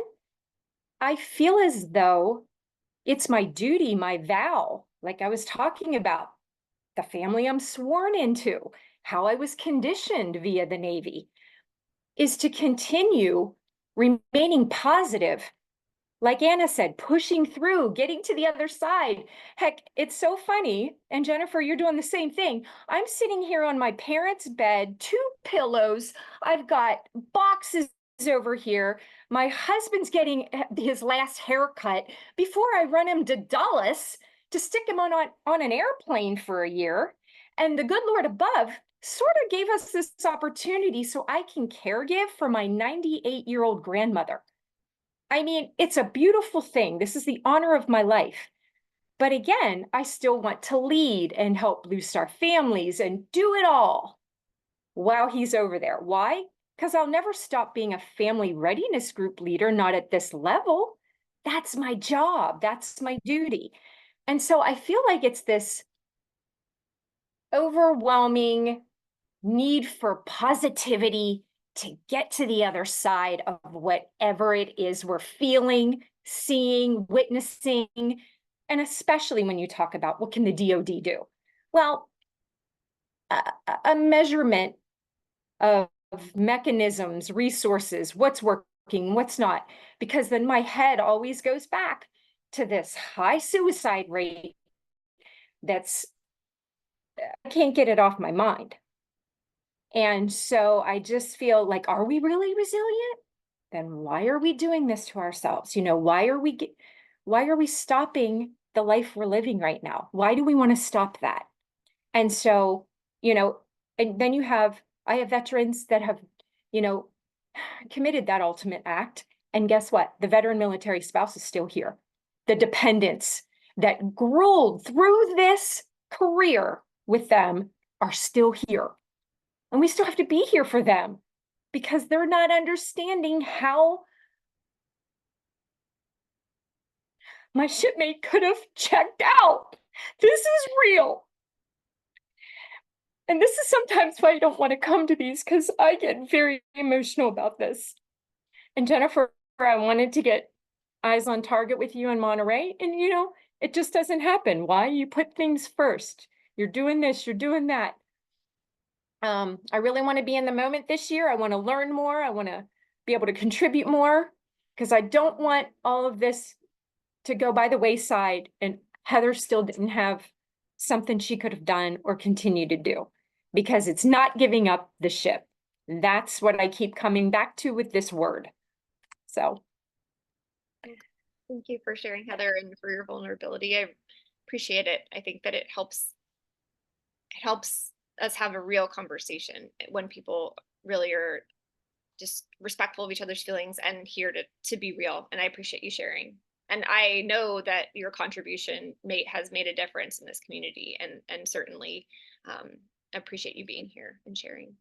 I feel as though it's my duty, my vow, like I was talking about, the family I'm sworn into, how I was conditioned via the Navy, is to continue remaining positive. Like Anna said, pushing through, getting to the other side. Heck, it's so funny. And Jennifer, you're doing the same thing. I'm sitting here on my parents' bed, 2 pillows. I've got boxes over here. My husband's getting his last haircut before I run him to Dulles to stick him on an airplane for a year. And the good Lord above sort of gave us this opportunity so I can caregive for my 98-year-old grandmother. I mean, it's a beautiful thing. This is the honor of my life. But again, I still want to lead and help Blue Star families and do it all while he's over there. Why? Because I'll never stop being a family readiness group leader, not at this level. That's my job. That's my duty. And so I feel like it's this overwhelming need for positivity to get to the other side of whatever it is we're feeling, seeing, witnessing, and especially when you talk about what can the DoD do? Well, a measurement of mechanisms, resources, what's working, what's not, because then my head always goes back to this high suicide rate I can't get it off my mind. And so I just feel like, are we really resilient? Then why are we doing this to ourselves? You know, why are we stopping the life we're living right now? Why do we want to stop that? And so, you know, and then I have veterans that have, you know, committed that ultimate act. And guess what? The veteran military spouse is still here. The dependents that grueled through this career with them are still here. And we still have to be here for them because they're not understanding how My shipmate could have checked out. This is real. And this is sometimes why I don't want to come to these, because I get very emotional about this. And Jennifer, I wanted to get eyes on target with you in Monterey, and it just doesn't happen. Why? You put things first. You're doing this, you're doing that. I really want to be in the moment this year. I want to learn more. I want to be able to contribute more, because I don't want all of this to go by the wayside and Heather still didn't have something she could have done or continue to do, because it's not giving up the ship. That's what I keep coming back to with this word. So thank you for sharing, Heather, and for your vulnerability. I appreciate it. I think that it helps us have a real conversation when people really are just respectful of each other's feelings and here to be real. And I appreciate you sharing. And I know that your contribution has made a difference in this community, and certainly appreciate you being here and sharing.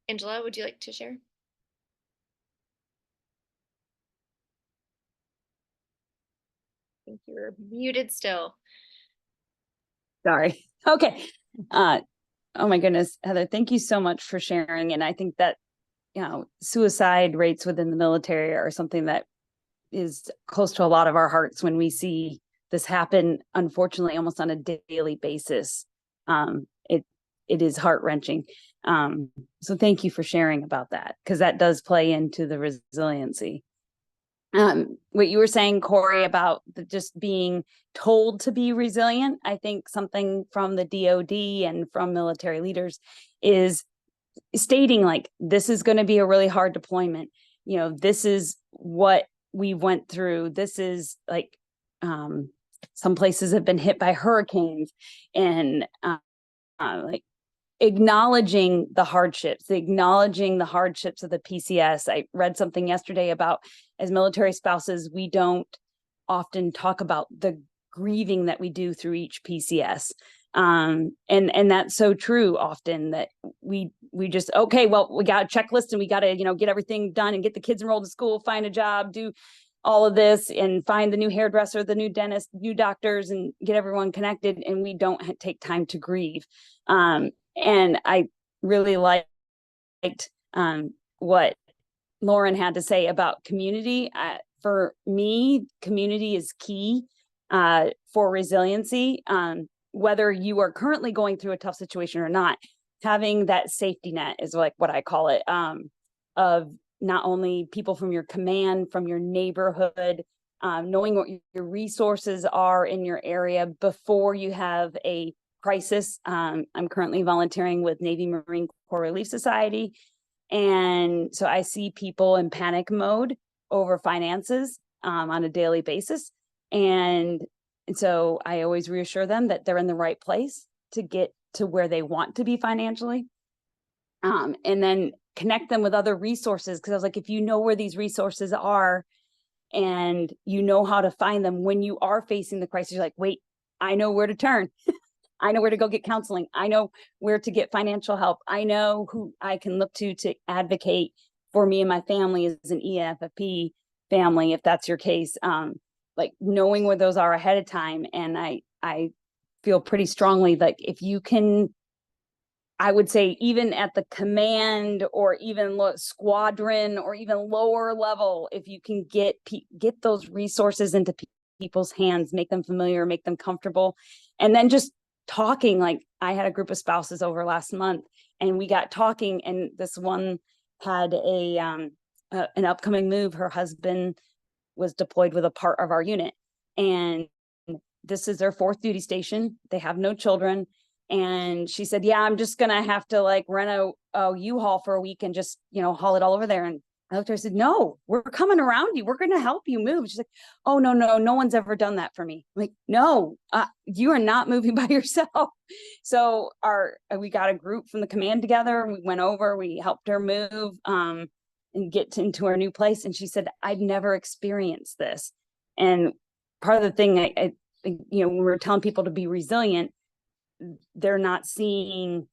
Angela, would you like to share? I think you're muted still. Sorry. Okay. Oh my goodness, Heather, thank you so much for sharing. And I think that, suicide rates within the military are something that is close to a lot of our hearts when we see this happen, unfortunately, almost on a daily basis. It is heart-wrenching. So thank you for sharing about that, because that does play into the resiliency. What you were saying, Corie, about just being told to be resilient, I think something from the DoD and from military leaders is stating like, this is going to be a really hard deployment. This is what we went through. This is like, some places have been hit by hurricanes, and like acknowledging the hardships of the PCS. I read something yesterday about, as military spouses, we don't often talk about the grieving that we do through each PCS. And that's so true often, that we just, okay, well, we got a checklist and we got to, get everything done and get the kids enrolled in school, find a job, do all of this, and find the new hairdresser, the new dentist, new doctors, and get everyone connected. And we don't take time to grieve. And I really liked what Lauren had to say about community. For me, community is key for resiliency. Whether you are currently going through a tough situation or not, having that safety net is like what I call it, of not only people from your command, from your neighborhood, knowing what your resources are in your area before you have a crisis. I'm currently volunteering with Navy Marine Corps Relief Society. And so I see people in panic mode over finances on a daily basis. And so I always reassure them that they're in the right place to get to where they want to be financially. And then connect them with other resources. Because I was like, if you know where these resources are and you know how to find them when you are facing the crisis, you're like, wait, I know where to turn. I know where to go get counseling. I know where to get financial help. I know who I can look to advocate for me and my family as an EFFP family, if that's your case. Like knowing where those are ahead of time. And I feel pretty strongly that if you can, I would say even at the command or even squadron or even lower level, if you can get those resources into people's hands, make them familiar, make them comfortable, and then just talking. Like I had a group of spouses over last month and we got talking, and this one had an upcoming move. Her husband was deployed with a part of our unit, and this is their 4th duty station. They have no children. And she said, yeah, I'm just going to have to like rent a U-Haul for a week and just, haul it all over there. And I looked at her, I said, no, we're coming around you. We're going to help you move. She's like, oh, no one's ever done that for me. I'm like, no, you are not moving by yourself. So we got a group from the command together. We went over, we helped her move and get into our new place. And she said, I've never experienced this. And part of the thing, I when we're telling people to be resilient, they're not seeing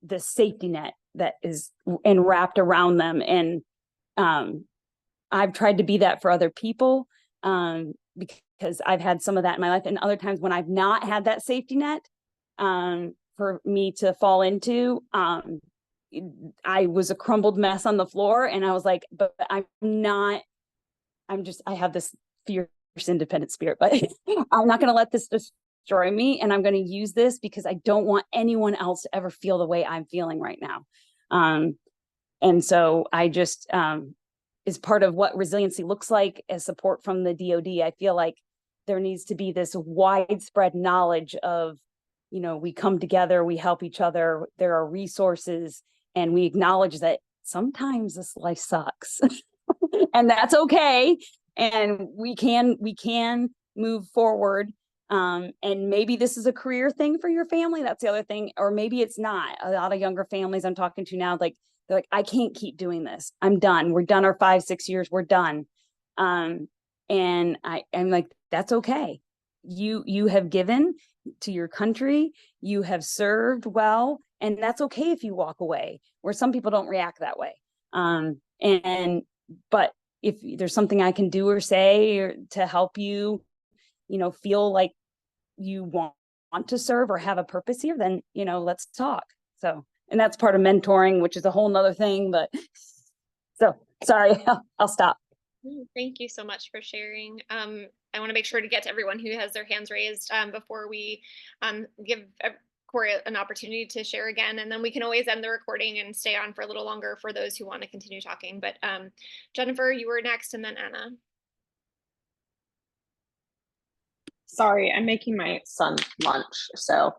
the safety net that is wrapped around them. And I've tried to be that for other people. because I've had some of that in my life, and other times when I've not had that safety net for me to fall into, I was a crumbled mess on the floor, and I was like, but I have this fierce independent spirit, but I'm not going to let this destroy me. And I'm going to use this because I don't want anyone else to ever feel the way I'm feeling right now. And so I just, is part of what resiliency looks like as support from the DoD. I feel like there needs to be this widespread knowledge of, we come together, we help each other, there are resources, and we acknowledge that sometimes this life sucks and that's okay. And we can move forward. And maybe this is a career thing for your family. That's the other thing. Or maybe it's not. A lot of younger families I'm talking to now, they're like, I can't keep doing this. I'm done. We're done our 5-6 years. We're done. And I'm like, that's okay. You have given to your country. You have served well. And that's okay if you walk away, where some people don't react that way. But if there's something I can do or say or to help you, feel like you want to serve or have a purpose here, then, let's talk. So, and that's part of mentoring, which is a whole nother thing, but so sorry, I'll stop. Thank you so much for sharing. I want to make sure to get to everyone who has their hands raised before we give Corie an opportunity to share again, and then we can always end the recording and stay on for a little longer for those who want to continue talking. But Jennifer, you were next, and then Anna. Sorry, I'm making my son lunch. So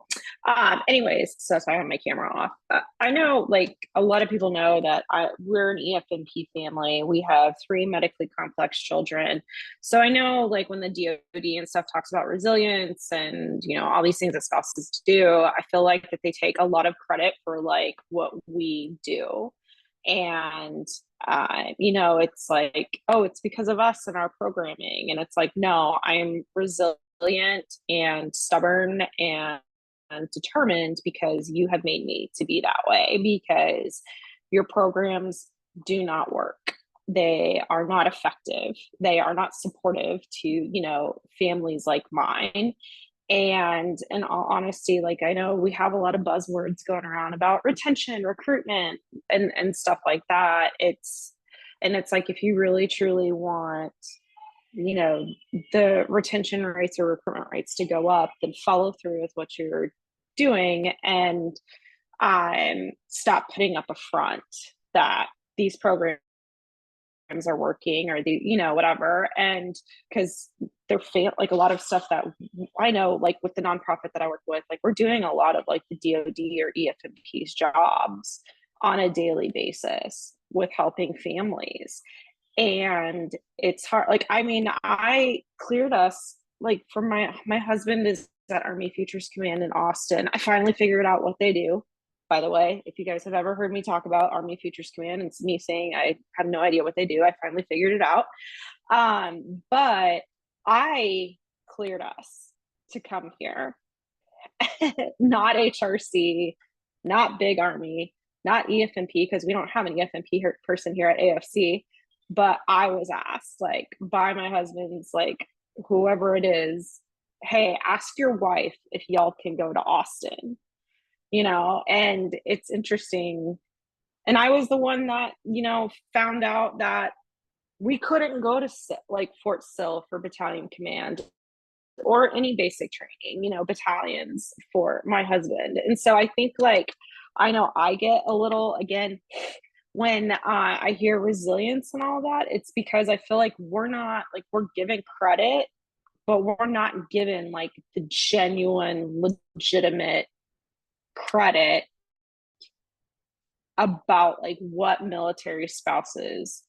anyways, so I have my camera off. I know like a lot of people know that we're an EFMP family. We have 3 medically complex children. So I know like when the DoD and stuff talks about resilience and, all these things that spouses do, I feel like that they take a lot of credit for like what we do. And, it's like, oh, it's because of us and our programming. And it's like, no, I'm resilient and stubborn and determined because you have made me to be that way, because your programs do not work. They are not effective. They are not supportive to, families like mine. And in all honesty, like I know we have a lot of buzzwords going around about retention, recruitment, and stuff like that. It's like if you really truly want the retention rates or recruitment rates to go up, then follow through with what you're doing and stop putting up a front that these programs are working or whatever. And because they're like a lot of stuff that I know, like with the nonprofit that I work with, like we're doing a lot of like the DoD or EFMP's jobs on a daily basis with helping families. And it's hard. Like, I mean, I cleared us like from my husband is at Army Futures Command in Austin. I finally figured out what they do. By the way, if you guys have ever heard me talk about Army Futures Command, it's me saying I have no idea what they do. I finally figured it out. But I cleared us to come here. Not HRC, not Big Army, not EFMP, because we don't have an EFMP person here at AFC. But I was asked, like, by my husband's, like, whoever it is, hey, ask your wife if y'all can go to Austin, and it's interesting. And I was the one that, found out that we couldn't go to like Fort Sill for battalion command or any basic training, battalions for my husband. And so I think like, I know I get a little, again, when I hear resilience and all that, it's because I feel like we're given credit, but we're not given like the genuine, legitimate credit about like what military spouses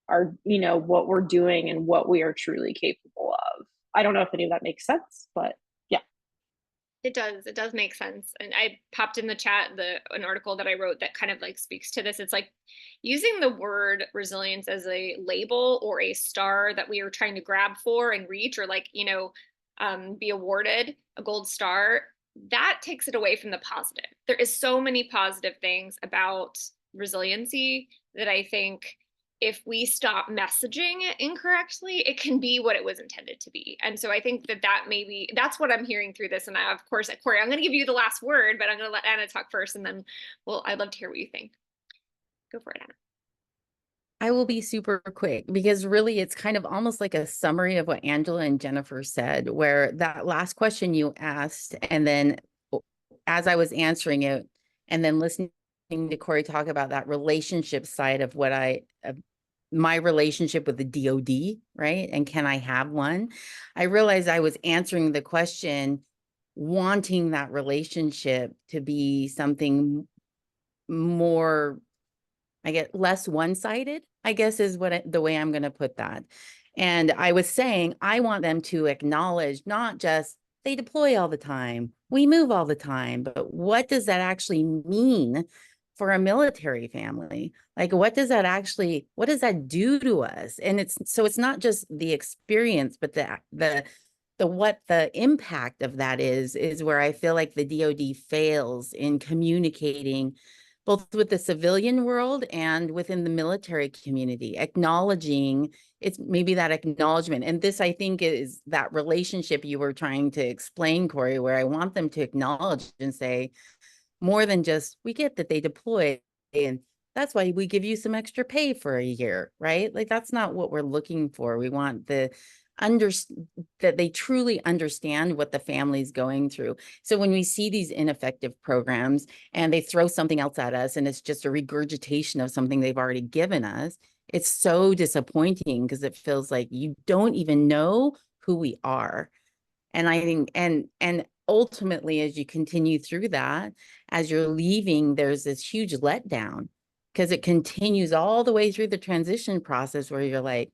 are, what we're doing and what we are truly capable of. I don't know if any of that makes sense, but yeah. It does make sense. And I popped in the chat an article that I wrote that kind of like speaks to this. It's like using the word resilience as a label or a star that we are trying to grab for and reach, or like, be awarded a gold star. That takes it away from the positive. There is so many positive things about resiliency that I think if we stop messaging it incorrectly, it can be what it was intended to be. And so I think that that's what I'm hearing through this. And of course, Corie, I'm going to give you the last word, but I'm going to let Anna talk first, and then I'd love to hear what you think. Go for it, Anna. I will be super quick because really it's kind of almost like a summary of what Angela and Jennifer said, where that last question you asked, and then as I was answering it, and then listening to Corie talk about that relationship side of my relationship with the DoD, right? And can I have one? I realized I was answering the question, wanting that relationship to be something more, I get less one-sided, I guess is the way I'm going to put that. And I was saying, I want them to acknowledge not just they deploy all the time, we move all the time, but what does that actually mean for a military family? Like, what does that do to us? And it's not just the experience, but what the impact of that is where I feel like the DoD fails in communicating both with the civilian world and within the military community, acknowledging it's maybe that acknowledgement. And this, I think, is that relationship you were trying to explain, Corie, where I want them to acknowledge and say, more than just, we get that they deploy and that's why we give you some extra pay for a year, right? Like, that's not what we're looking for. We want that they truly understand what the family's going through. So when we see these ineffective programs and they throw something else at us and it's just a regurgitation of something they've already given us, it's so disappointing because it feels like you don't even know who we are. And I think, and ultimately, as you continue through that, as you're leaving, there's this huge letdown because it continues all the way through the transition process where you're like,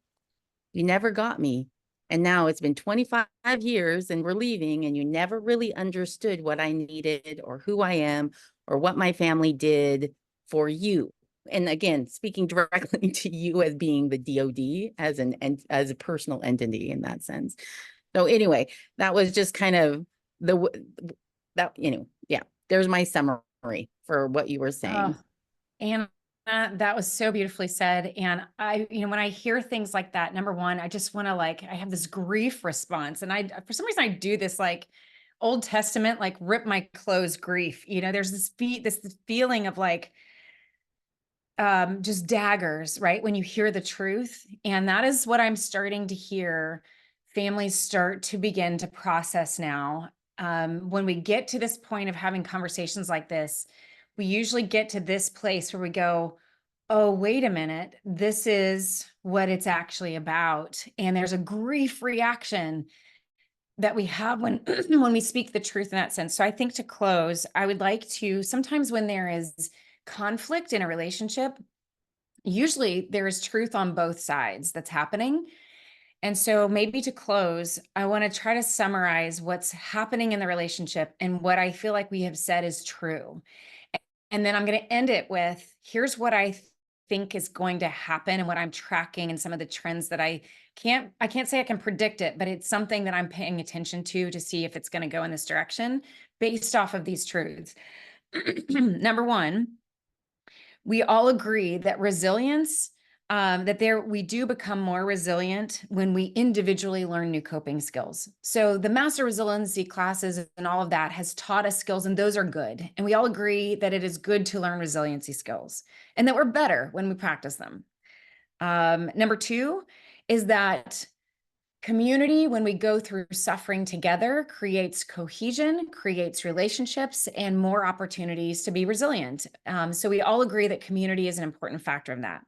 you never got me. And now it's been 25 years and we're leaving and you never really understood what I needed or who I am or what my family did for you. And again, speaking directly to you as being the DoD as a personal entity in that sense. So anyway, that was just kind of yeah, there's my summary for what you were saying. And that was so beautifully said. And when I hear things like that, number one, I just want to I have this grief response. And for some reason, I do this Old Testament, rip my clothes grief. There's this feeling of just daggers, right? When you hear the truth. And that is what I'm starting to hear families start to begin to process now. When we get to this point of having conversations like this, we usually get to this place where we go, oh, wait a minute, this is what it's actually about. And there's a grief reaction that we have when when we speak the truth in that sense. So I think to close, I would like to, sometimes when there is conflict in a relationship, usually there is truth on both sides that's happening. And so maybe to close, I want to try to summarize what's happening in the relationship and what I feel like we have said is true. And then I'm going to end it with, here's what I think is going to happen and what I'm tracking and some of the trends that I can't say I can predict it, but it's something that I'm paying attention to see if it's going to go in this direction based off of these truths. Number one, we all agree that resilience, we do become more resilient when we individually learn new coping skills. So the master resiliency classes and all of that has taught us skills, and those are good. And we all agree that it is good to learn resiliency skills and that we're better when we practice them. Number two is that community, when we go through suffering together, creates cohesion, creates relationships, and more opportunities to be resilient. So we all agree that community is an important factor in that.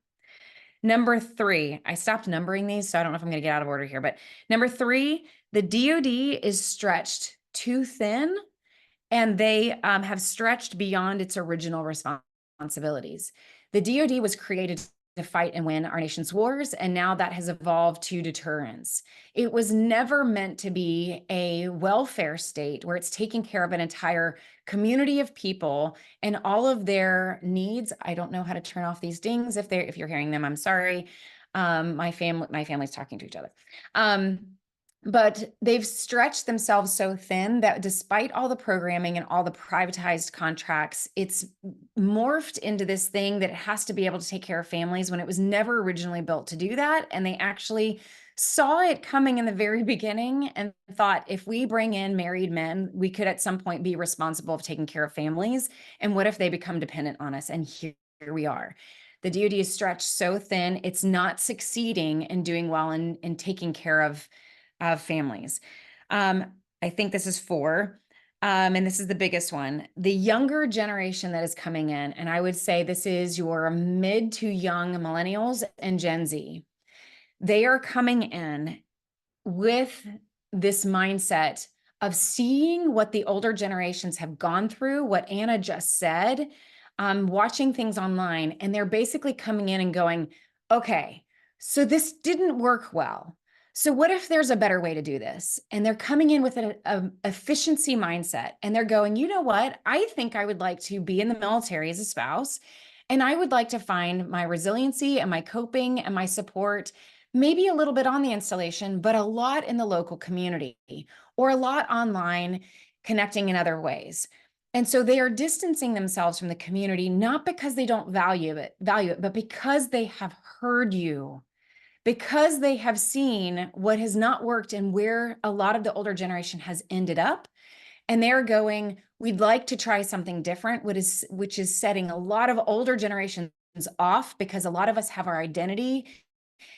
Number three, I stopped numbering these, so I don't know if I'm going to get out of order here, but number three, the DoD is stretched too thin, and they have stretched beyond its original responsibilities. The DoD was created to fight and win our nation's wars, and now that has evolved to deterrence. It was never meant to be a welfare state where it's taking care of an entire community of people and all of their needs. I don't know how to turn off these dings. If you're hearing them, I'm sorry. My family's talking to each other. But they've stretched themselves so thin that despite all the programming and all the privatized contracts, it's morphed into this thing that it has to be able to take care of families when it was never originally built to do that. And they actually saw it coming in the very beginning and thought, if we bring in married men, we could at some point be responsible of taking care of families. And what if they become dependent on us? And here we are. The DoD is stretched so thin, it's not succeeding and doing well in taking care of families. I think this is 4. And this is the biggest one. The younger generation that is coming in, and I would say this is your mid to young millennials and Gen Z. They are coming in with this mindset of seeing what the older generations have gone through, what Anna just said, watching things online, and they're basically coming in and going, okay, so this didn't work well. So what if there's a better way to do this? And they're coming in with an efficiency mindset, and they're going, you know what? I think I would like to be in the military as a spouse, and I would like to find my resiliency and my coping and my support, maybe a little bit on the installation, but a lot in the local community or a lot online, connecting in other ways. And so they are distancing themselves from the community, not because they don't value it, but because they have heard you, because they have seen what has not worked and where a lot of the older generation has ended up. And they're going, we'd like to try something different, which is setting a lot of older generations off, because a lot of us have our identity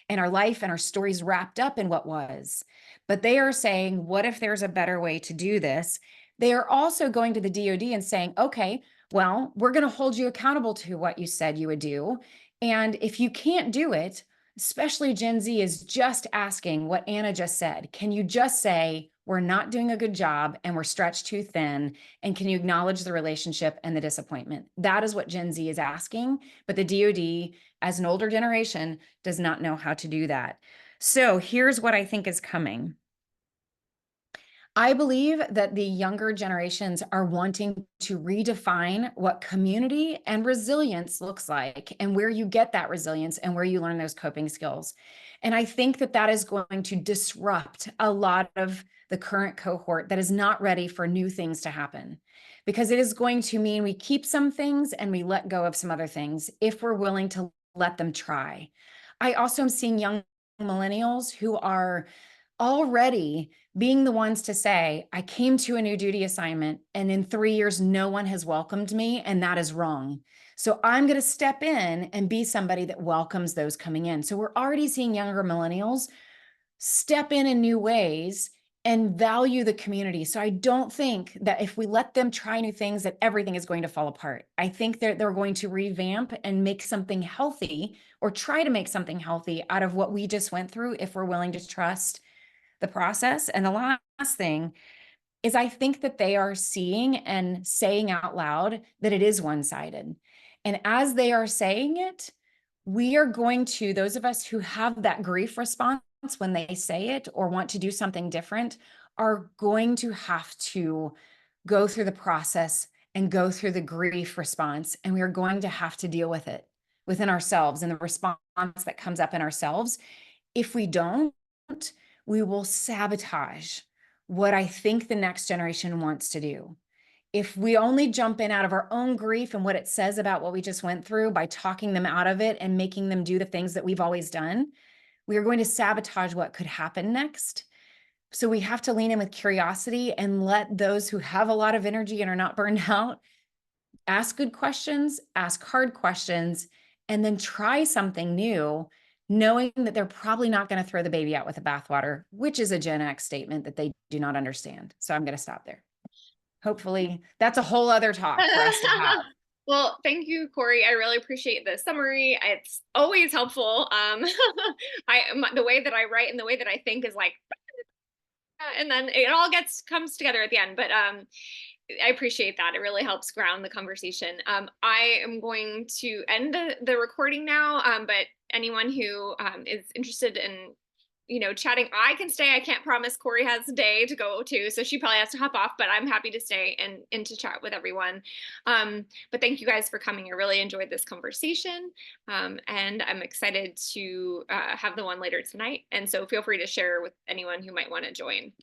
and our life and our stories wrapped up in what was. But they are saying, what if there's a better way to do this? They are also going to the DoD and saying, okay, well, we're going to hold you accountable to what you said you would do. And if you can't do it, especially Gen Z is just asking what Anna just said. Can you just say, we're not doing a good job and we're stretched too thin? And can you acknowledge the relationship and the disappointment? That is what Gen Z is asking. But the DoD, as an older generation, does not know how to do that. So here's what I think is coming. I believe that the younger generations are wanting to redefine what community and resilience looks like, and where you get that resilience and where you learn those coping skills. And I think that that is going to disrupt a lot of the current cohort that is not ready for new things to happen, because it is going to mean we keep some things and we let go of some other things if we're willing to let them try. I also am seeing young millennials who are already being the ones to say, I came to a new duty assignment and in 3 years, no one has welcomed me, and that is wrong. So I'm going to step in and be somebody that welcomes those coming in. So we're already seeing younger millennials step in new ways and value the community. So I don't think that if we let them try new things, that everything is going to fall apart. I think that they're going to revamp and make something healthy, or try to make something healthy out of what we just went through, if we're willing to trust the process. And the last thing is, I think that they are seeing and saying out loud that it is one-sided. And as they are saying it, we are going to, those of us who have that grief response when they say it or want to do something different, are going to have to go through the process and go through the grief response. And we are going to have to deal with it within ourselves and the response that comes up in ourselves. If we don't, we will sabotage what I think the next generation wants to do. If we only jump in out of our own grief and what it says about what we just went through by talking them out of it and making them do the things that we've always done, we are going to sabotage what could happen next. So we have to lean in with curiosity and let those who have a lot of energy and are not burned out ask good questions, ask hard questions, and then try something new, knowing that they're probably not going to throw the baby out with the bathwater, which is a Gen X statement that they do not understand. So I'm going to stop there. Hopefully that's a whole other talk for us to have. Well, thank you, Corie. I really appreciate the summary. It's always helpful. The way that I write and the way that I think is like, and then it all comes together at the end. But I appreciate that. It really helps ground the conversation. I am going to end the recording now, but anyone who is interested in chatting. I can stay. I can't promise. Corie has a day to go too, so she probably has to hop off, but I'm happy to stay and to chat with everyone. But thank you guys for coming. I really enjoyed this conversation, and I'm excited to have the one later tonight. And so feel free to share with anyone who might want to join.